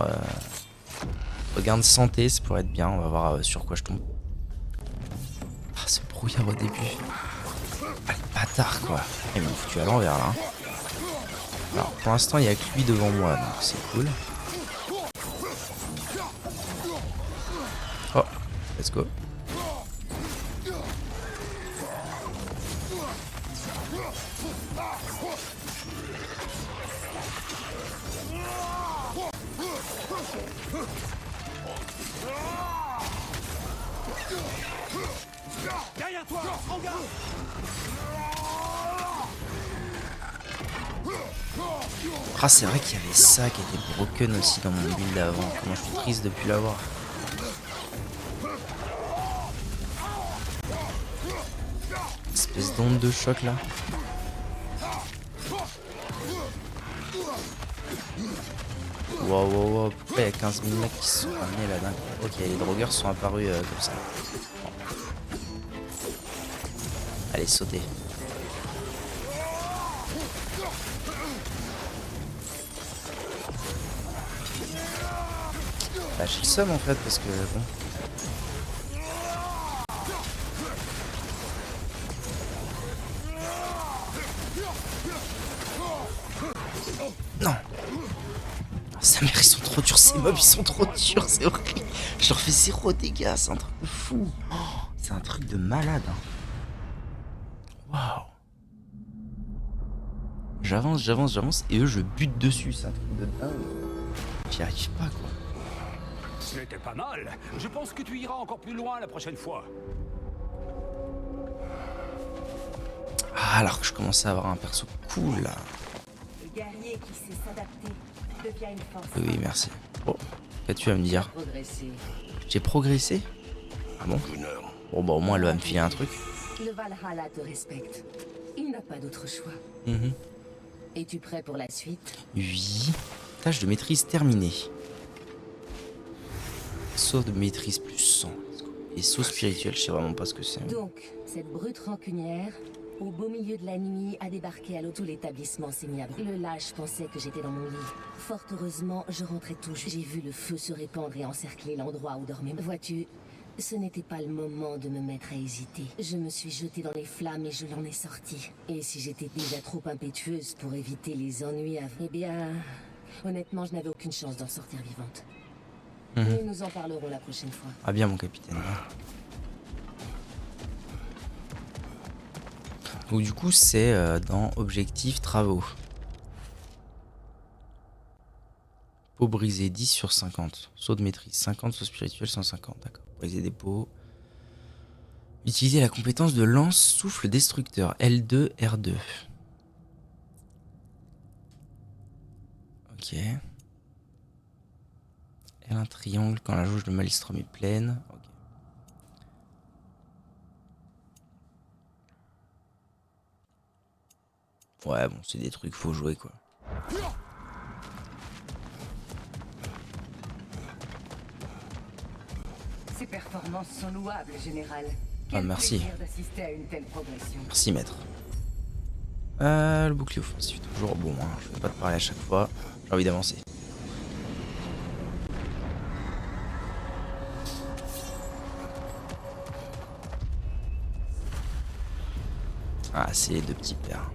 regain de santé, ça pourrait être bien. On va voir sur quoi je tombe. Ah, ce brouillard au début. Ah, le bâtard quoi. Il m'a foutu à l'envers là. Alors pour l'instant il n'y a que lui devant moi, donc c'est cool. Oh, let's go. Derrière toi, en garde. Ah c'est vrai qu'il y avait ça qui était broken aussi dans mon build avant. Comment je suis triste de plus l'avoir. espèce d'onde de choc là. Wow. Pourquoi il y a 15 000 mecs qui se sont ramenés là d'un coup? Ok, les drogueurs sont apparus comme ça. Allez, sautez. Bah, j'ai le seum en fait parce que bon. Non. Sa mère, ils sont trop durs, ces mobs, ils sont trop durs, c'est horrible. Je leur fais 0 dégâts, c'est un truc de fou. Oh, c'est un truc de malade. Waouh. J'avance, et eux, je bute dessus, c'est un truc de dingue. J'y arrive pas, quoi. Ce n'était pas mal. Je pense que tu iras encore plus loin la prochaine fois. Ah, alors que je commençais à avoir un perso cool, là. Le guerrier qui sait s'adapter devient une force. Oui, merci. Bon, qu'as-tu à me dire? Progresser. J'ai progressé? Ah bon? Bon, bah au moins elle va me filer un truc. Le Valhalla te respecte. Il n'a pas d'autre choix. Es-tu prêt pour la suite? Oui. Tâche de maîtrise terminée. Saut de maîtrise plus 100. Et saut spirituel, je sais vraiment pas ce que c'est. Donc, cette brute rancunière, au beau milieu de la nuit, a débarqué à l'auto l'établissement saignable. Le lâche pensait que j'étais dans mon lit. Fort heureusement, je rentrais tout juste. J'ai vu le feu se répandre et encercler l'endroit où dormait. Vois-tu, ce n'était pas le moment de me mettre à hésiter. Je me suis jetée dans les flammes et je l'en ai sorti. Et si j'étais déjà trop impétueuse pour éviter les ennuis avant, eh bien, honnêtement, je n'avais aucune chance d'en sortir vivante. Et nous en parlerons la prochaine fois. Ah bien, mon capitaine. Donc du coup, c'est dans objectif travaux. Peau brisée 10 sur 50. Saut de maîtrise 50, saut spirituel 150. D'accord. Briser des peaux. Utiliser la compétence de lance souffle destructeur. L2, R2. Ok. L1 triangle quand la jauge de Maelstrom est pleine. Ok. Ouais, bon, c'est des trucs, faut jouer quoi. Ces performances sont louables, Général. Ah, merci. Plaisir d'assister à une telle progression. Merci, maître. Le bouclier offensif, toujours bon, hein. Je vais pas te parler à chaque fois. J'ai envie d'avancer. Ah, c'est les deux petits pères.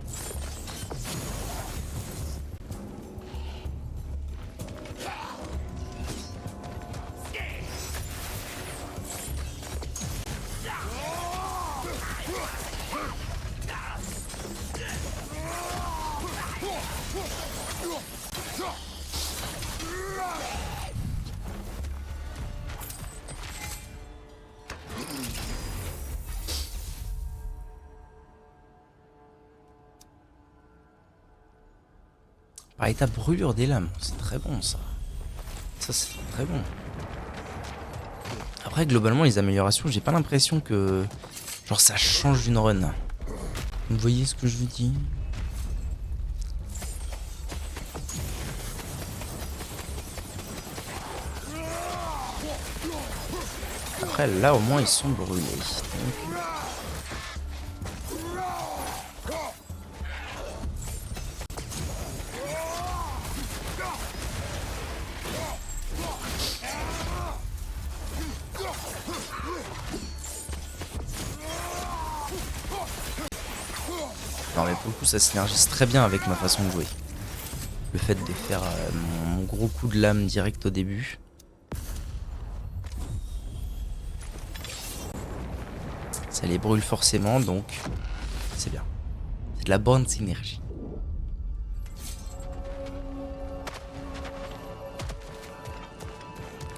Par état brûlure des lames, c'est très bon ça. Ça c'est très bon. Après globalement les améliorations, j'ai pas l'impression que genre ça change d'une run. Vous voyez ce que je vous dis? Après là au moins ils sont brûlés. Donc... Non mais pour le coup ça synergise très bien avec ma façon de jouer. Le fait de faire mon gros coup de lame direct au début. Ça les brûle forcément donc c'est bien. C'est de la bonne synergie.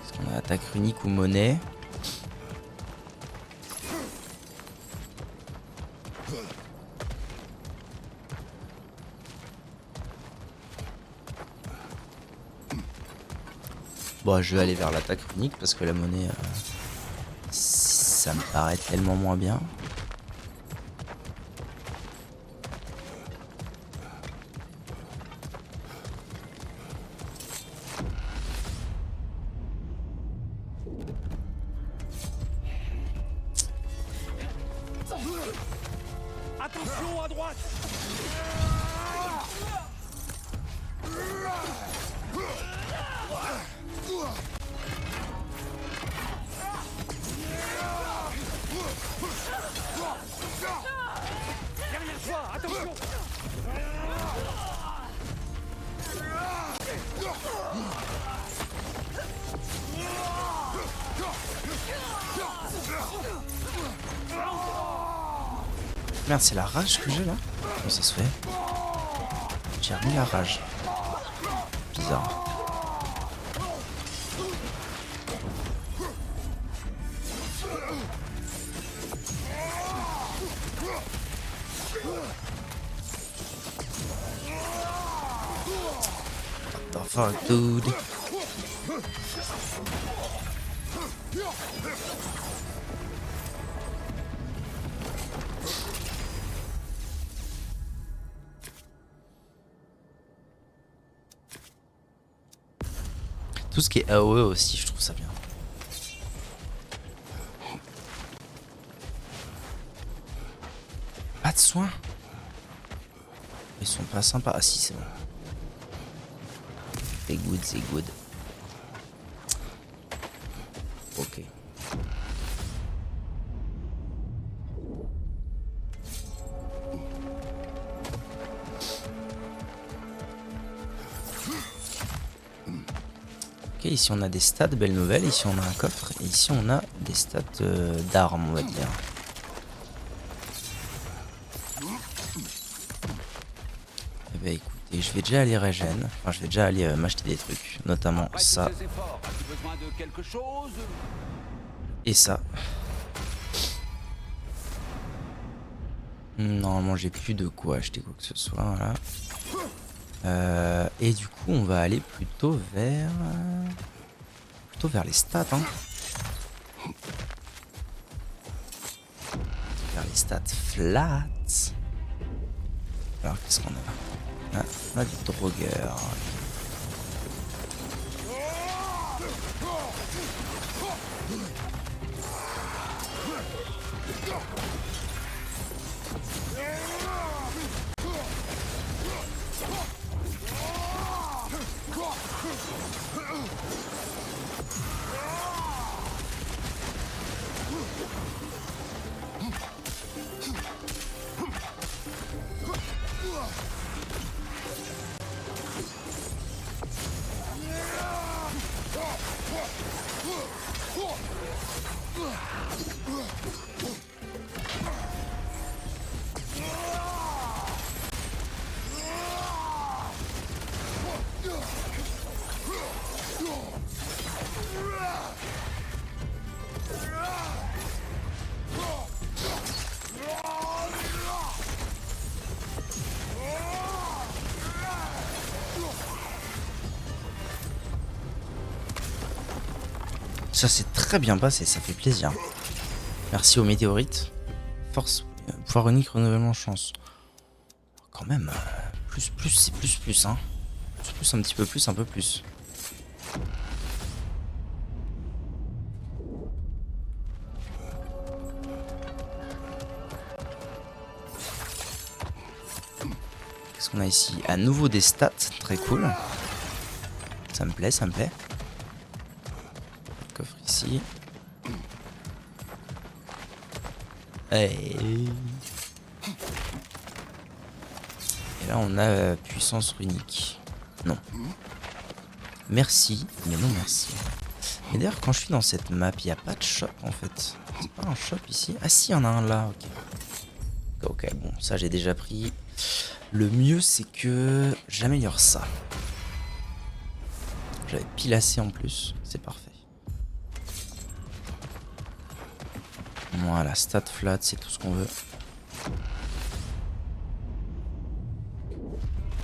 Est-ce qu'on a attaque runique ou monnaie? Bon, je vais aller vers l'attaque runique parce que la monnaie, ça me paraît tellement moins bien. Attention à droite. Derrière toi, attention. Merde, c'est la rage que j'ai là? Comment ça se fait? J'ai remis la rage. Bizarre. What the fuck, dude? Tout ce qui est AOE aussi, je trouve ça bien. Pas de soins. Ils sont pas sympas. Ah si, c'est bon. C'est good, c'est good. Ok. Ok, ici on a des stats, belle nouvelle. Ici on a un coffre. Et ici on a des stats d'armes, on va dire. Eh ben écoutez, je vais déjà aller régène. Enfin, je vais déjà aller m'acheter des trucs. Notamment Après ça tous ces efforts, as-tu besoin de quelque chose? et ça. Normalement, j'ai plus de quoi acheter quoi que ce soit. Voilà. Et du coup, on va aller plutôt vers les stats. Hein. Vers les stats flat. Alors, qu'est-ce qu'on a? On a du drogueur. Ça s'est très bien passé, ça fait plaisir. Merci aux météorites. Force, pouvoir unique, renouvellement, chance. Quand même, plus, c'est plus, hein. Plus, un petit peu plus, un peu plus. Qu'est-ce qu'on a ici? À nouveau des stats, très cool. Ça me plaît, ça me plaît. Coffre ici. Et là on a puissance runique. Non. Merci, mais non merci. Et d'ailleurs quand je suis dans cette map, il n'y a pas de shop en fait. C'est pas un shop ici. Ah si, il y en a un là, ok. Ok, bon, ça j'ai déjà pris. Le mieux c'est que j'améliore ça. J'avais pile assez en plus, c'est parfait. Voilà, stat flat, c'est tout ce qu'on veut.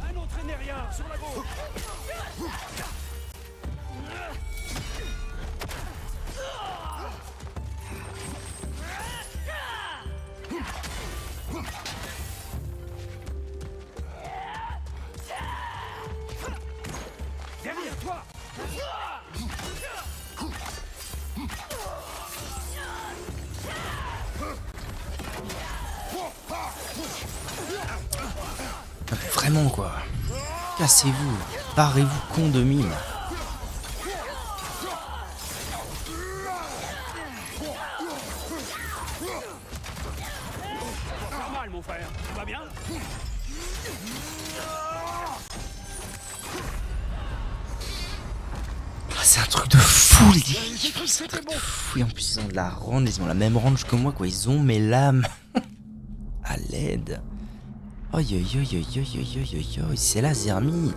Un autre énérien sur la gauche. Derrière toi. vraiment quoi. Cassez-vous. Barrez-vous con de mime. Normal, mon frère. Tout va bien? Ah, c'est un truc de fou les gars. C'est un truc de fou. Et en plus ils ont de la range, ils ont la même range que moi quoi. Ils ont mes lames. À l'aide. Aïe aïe aïe aïe aïe aïe aïe aïe aïe. C'est la Zermie.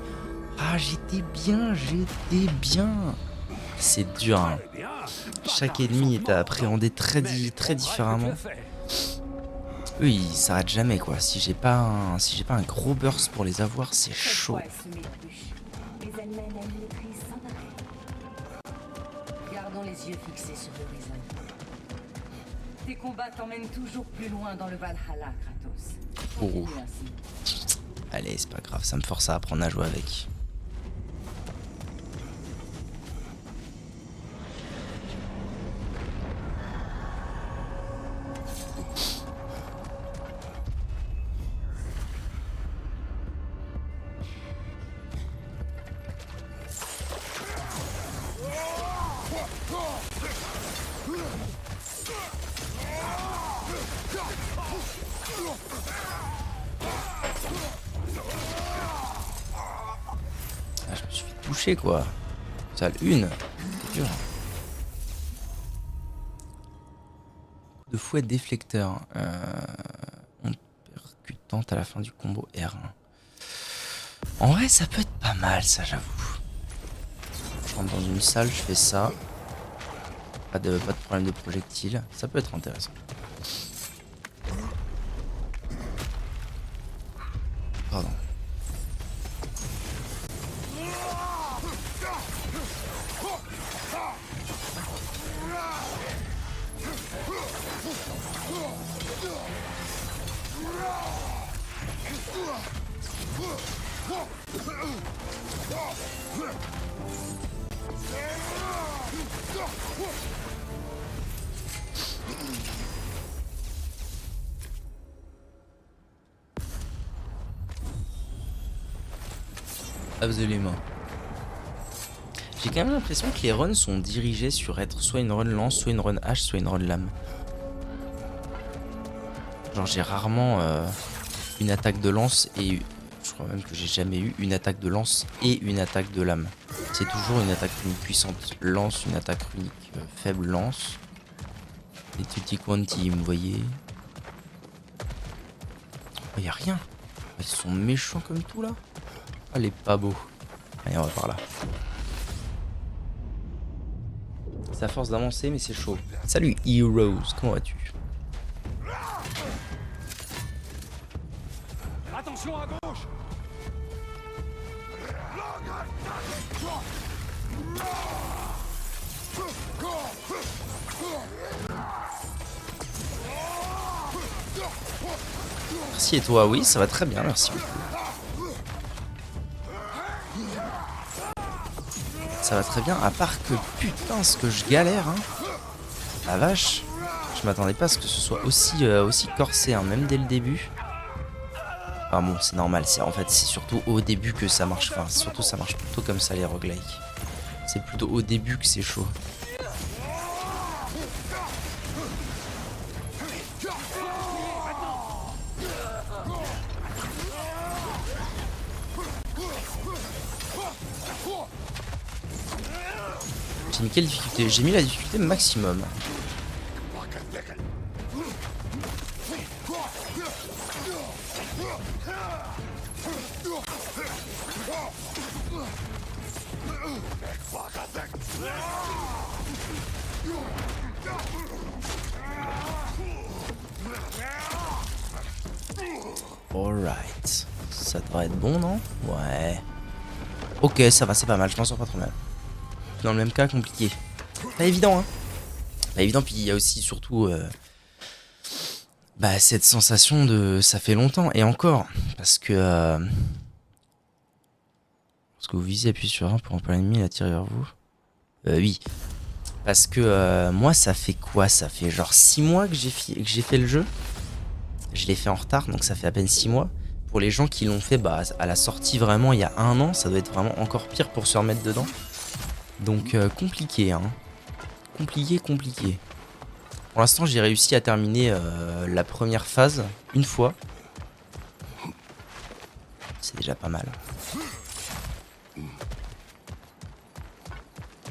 Ah j'étais bien, j'étais bien. C'est dur hein. Chaque ennemi est appréhendé très différemment. Eux ils s'arrêtent jamais quoi. Si j'ai pas un gros burst pour les avoir, c'est chaud. Les Elmen aiment les cris sans arrêt. Gardons les yeux fixés sur l'horizon. Tes combats t'emmènent toujours plus loin dans le Valhalla, Kratos. Oh. Continue ainsi. Allez, c'est pas grave, ça me force à apprendre à jouer avec. Ah, je me suis fait toucher quoi. Sale une. C'est dur. De fouet déflecteur. On percutante à la fin du combo R1. En vrai, ça peut être pas mal, ça, j'avoue. Je rentre dans une salle, je fais ça. Pas de problème de projectile. Ça peut être intéressant. Pardon. Absolument. J'ai quand même l'impression que les runs sont dirigés sur être soit une run lance, soit une run hache, soit une run lame. Genre j'ai rarement une attaque de lance et je crois même que j'ai jamais eu une attaque de lance et une attaque de lame. C'est toujours une attaque runique puissante lance, une attaque runique faible lance. Les tutti quanti, vous voyez. Oh, y a rien. Ils sont méchants comme tout là. Ah les pas beaux. Allez on va par là. C'est à force d'avancer mais c'est chaud. Salut Heroes, comment vas-tu? Attention à gauche! Merci et toi? Oui, ça va très bien, merci beaucoup. Ça va très bien, à part que putain ce que je galère hein. La vache. Je m'attendais pas à ce que ce soit aussi corsé hein, même dès le début. Enfin bon c'est normal, en fait c'est surtout au début que ça marche. Enfin surtout ça marche plutôt comme ça les roguelikes. C'est plutôt au début que c'est chaud. J'ai mis quelle difficulté? J'ai mis la difficulté maximum. Alright. Ça devrait être bon, non? Ouais. Ok, ça va, c'est pas mal, je m'en sors pas trop mal. Dans le même cas, compliqué. Pas évident, hein. Pas évident, puis il y a aussi, surtout, cette sensation de... Ça fait longtemps, et encore, parce que vous visez, appuyez sur 1 pour empêcher l'ennemi, il attire vers vous. Oui. Parce que moi, ça fait quoi? Ça fait genre 6 mois que j'ai fait le jeu. Je l'ai fait en retard, donc ça fait à peine 6 mois. Pour les gens qui l'ont fait à la sortie vraiment il y a 1 an, ça doit être vraiment encore pire pour se remettre dedans. Donc compliqué, hein. Compliqué. Pour l'instant, j'ai réussi à terminer la première phase une fois. C'est déjà pas mal.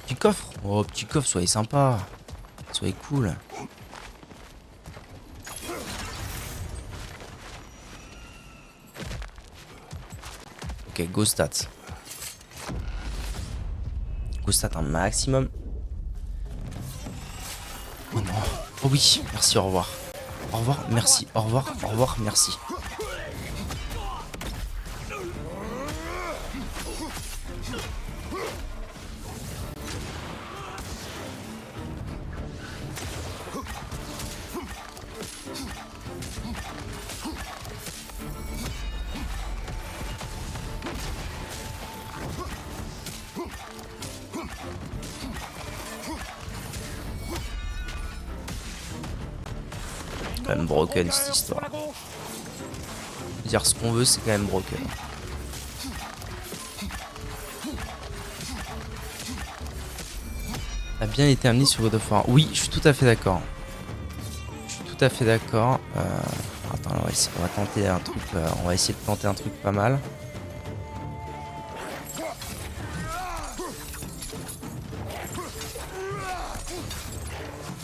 Petit coffre. Oh, petit coffre, soyez sympa. Soyez cool. Ok, go stats. Go stats un maximum. Oh non. Oh oui, merci, au revoir. Au revoir, merci. Au revoir, merci. Quand même broken cette histoire. Dire ce qu'on veut, c'est quand même broken. A bien été amené sur God of War. Oui, je suis tout à fait d'accord. Attends, on va tenter un truc. On va essayer de tenter un truc pas mal.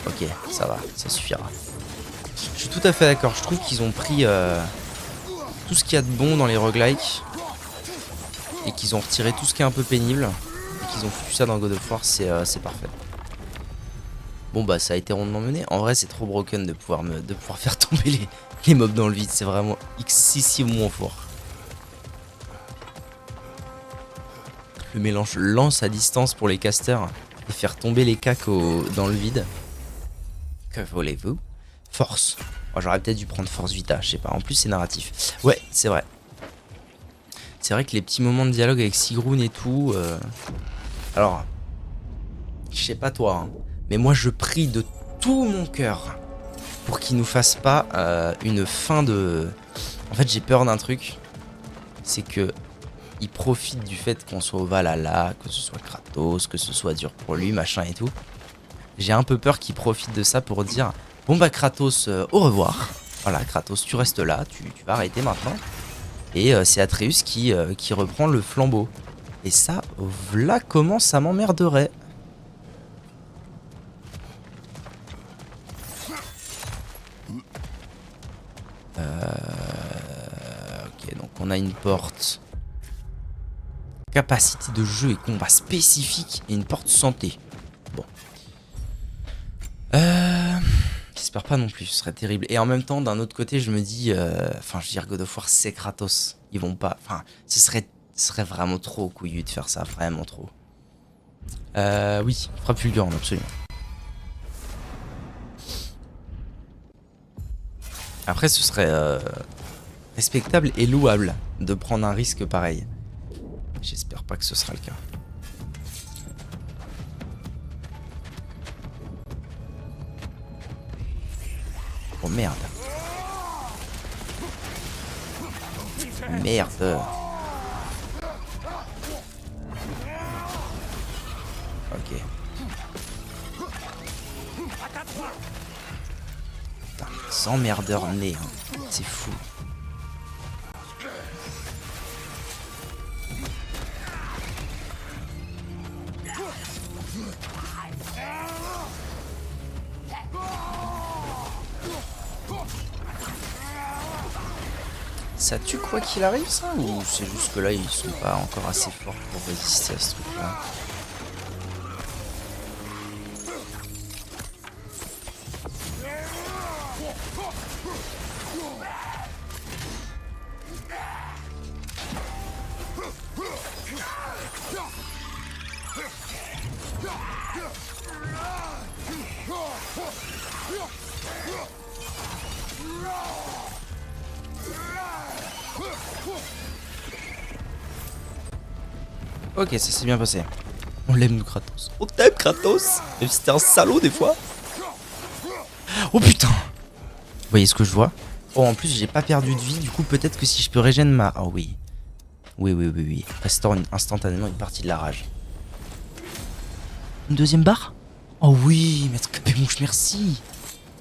Ok, ça va, ça suffira. Je suis tout à fait d'accord. Je trouve qu'ils ont pris tout ce qu'il y a de bon dans les roguelikes et qu'ils ont retiré tout ce qui est un peu pénible et qu'ils ont foutu ça dans God of War. C'est parfait. Bon bah ça a été rondement mené. En vrai c'est trop broken de pouvoir faire tomber les mobs dans le vide. C'est vraiment excessivement fort. Le mélange lance à distance pour les casters et faire tomber les cacs dans le vide. Que voulez-vous? Force. Oh, j'aurais peut-être dû prendre force vita, je sais pas. En plus c'est narratif. Ouais, c'est vrai. C'est vrai que les petits moments de dialogue avec Sigrun et tout... Alors, je sais pas toi, hein, mais moi je prie de tout mon cœur pour qu'il nous fasse pas une fin de... En fait j'ai peur d'un truc, c'est que il profite du fait qu'on soit au Valhalla, que ce soit Kratos, que ce soit dur pour lui, machin et tout. J'ai un peu peur qu'il profite de ça pour dire bon bah Kratos, au revoir. Voilà Kratos, tu restes là, tu vas arrêter maintenant. Et c'est Atreus qui reprend le flambeau. Et ça, voilà comment ça m'emmerderait. Ok, donc on a une porte. Capacité de jeu et combat spécifique et une porte santé. Bon. J'espère pas non plus, ce serait terrible. Et en même temps, d'un autre côté, je me dis... Enfin, je veux dire, God of War, c'est Kratos. Ils vont pas... Enfin, ce serait vraiment trop couillu de faire ça, vraiment trop. Oui, frappe fulgurante, absolument. Après, ce serait respectable et louable de prendre un risque pareil. J'espère pas que ce sera le cas. Oh merde. Merde. Ok. Putain, sans merdeur né, hein. C'est fou. Ça tue quoi qu'il arrive ça, ou c'est juste que là ils sont pas encore assez forts pour résister à ce truc là? Ok, ça s'est bien passé. On l'aime nous Kratos. On t'aime Kratos. Même si t'es un salaud des fois. Oh putain. Vous voyez ce que je vois? Oh, en plus, j'ai pas perdu de vie. Du coup, peut-être que si je peux régénérer ma... Oh oui. Oui. Restaure instantanément une partie de la rage. Une deuxième barre? Oh oui, maître Capémouche, merci.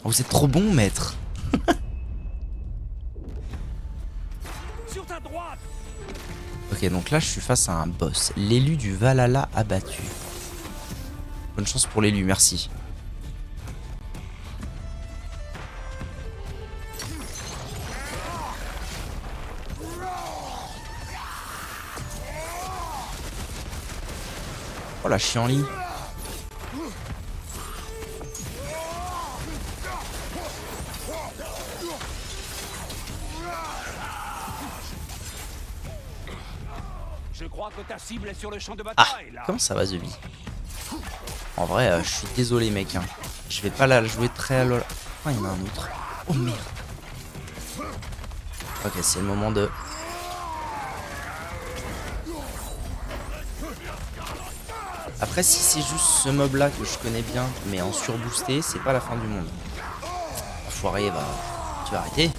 Oh, vous êtes trop bon, maître. Sur ta droite. Ok, donc là, je suis face à un boss. L'élu du Valhalla abattu. Bonne chance pour l'élu, merci. Oh la chienlit. Je crois que ta cible est sur le champ de Ah, bataille, là. comment ça va, The Bee? En vrai, je suis désolé, mec. Hein. Je vais pas la jouer très à l'ol. Ah, il y en a un autre. Oh merde. Ok, c'est le moment de... Après, si c'est juste ce mob là que je connais bien, mais en surboosté, c'est pas la fin du monde. Enfoiré, va. Tu vas arrêter?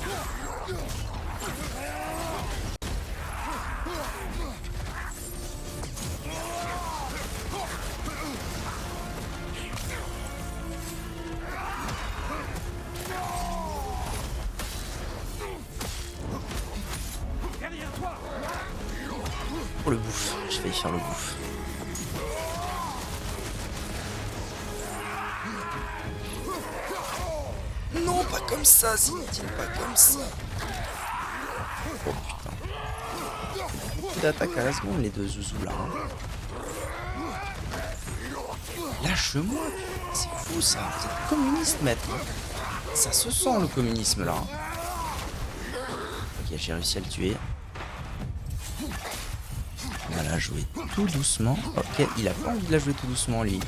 Derrière toi. Oh le bouffe, j'ai failli faire le bouffe. Non, pas comme ça, Zinedine, pas comme ça. Oh putain. Beaucoup d'attaques à la seconde, les deux zouzous là. Hein. Lâche-moi, c'est fou ça. Vous êtes communiste, maître. Ça se sent le communisme là. Ok, j'ai réussi à le tuer. On va la jouer tout doucement. Ok, il a pas envie de la jouer tout doucement lui.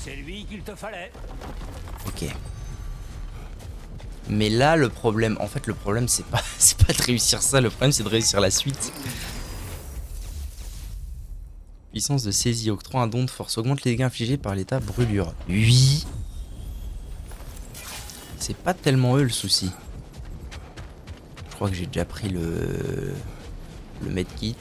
C'est lui qu'il te fallait. Ok. Mais là, le problème, en fait, le problème, c'est pas de réussir ça. Le problème, c'est de réussir la suite. Puissance de saisie. Octroie un don de force. Augmente les dégâts infligés par l'état brûlure. Oui. C'est pas tellement eux le souci. Je crois que j'ai déjà pris le medkit.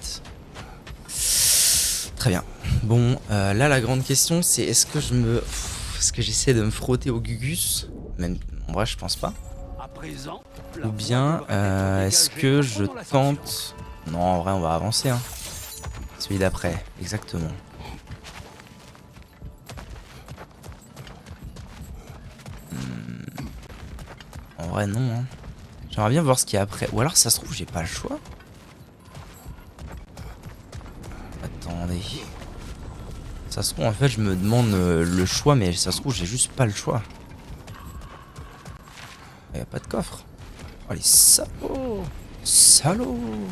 Très bien. Bon, là, la grande question, c'est est-ce que j'essaie de me frotter au Gugus? Même, en vrai, je pense pas. À présent, Ou bien, est-ce que je tente... Non, en vrai, on va avancer. Hein. Celui d'après, exactement. En vrai, non. Hein. J'aimerais bien voir ce qu'il y a après. Ou alors, ça se trouve, j'ai pas le choix. Attendez. Ça se trouve, en fait, je me demande le choix, mais ça se trouve, j'ai juste pas le choix. Il y a pas de coffre. Oh, les salauds! Salauds!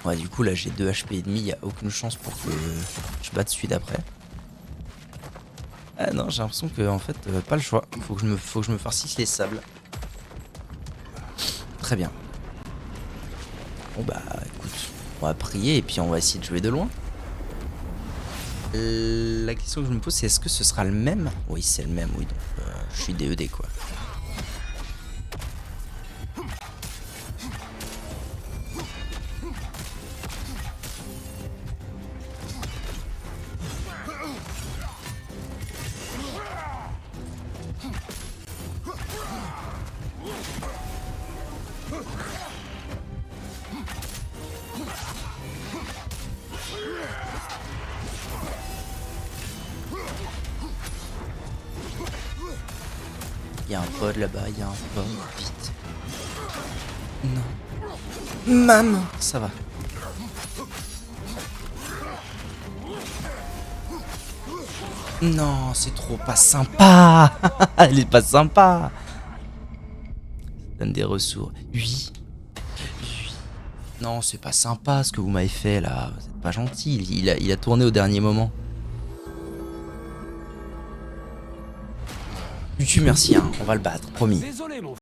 Ouais, du coup, là, j'ai 2 HP et demi. Il y a aucune chance pour que je batte celui d'après. Ah non, j'ai l'impression que, en fait, pas le choix. Faut que je me farcisse les sables. Très bien. Bon, bah, écoute, on va prier et puis on va essayer de jouer de loin. La question que je me pose, c'est est-ce que ce sera le même? Oui, c'est le même, oui. Donc, je suis DED, quoi. Il y a un pod là-bas, il y a un pod, vite. Non. Mam, ça va. Non, c'est trop pas sympa. Elle est pas sympa. Ça donne des ressources. Oui. Oui. Non, c'est pas sympa ce que vous m'avez fait là. Vous êtes pas gentil. Il a tourné au dernier moment. Tu merci, hein. On va le battre, promis. Désolé, mon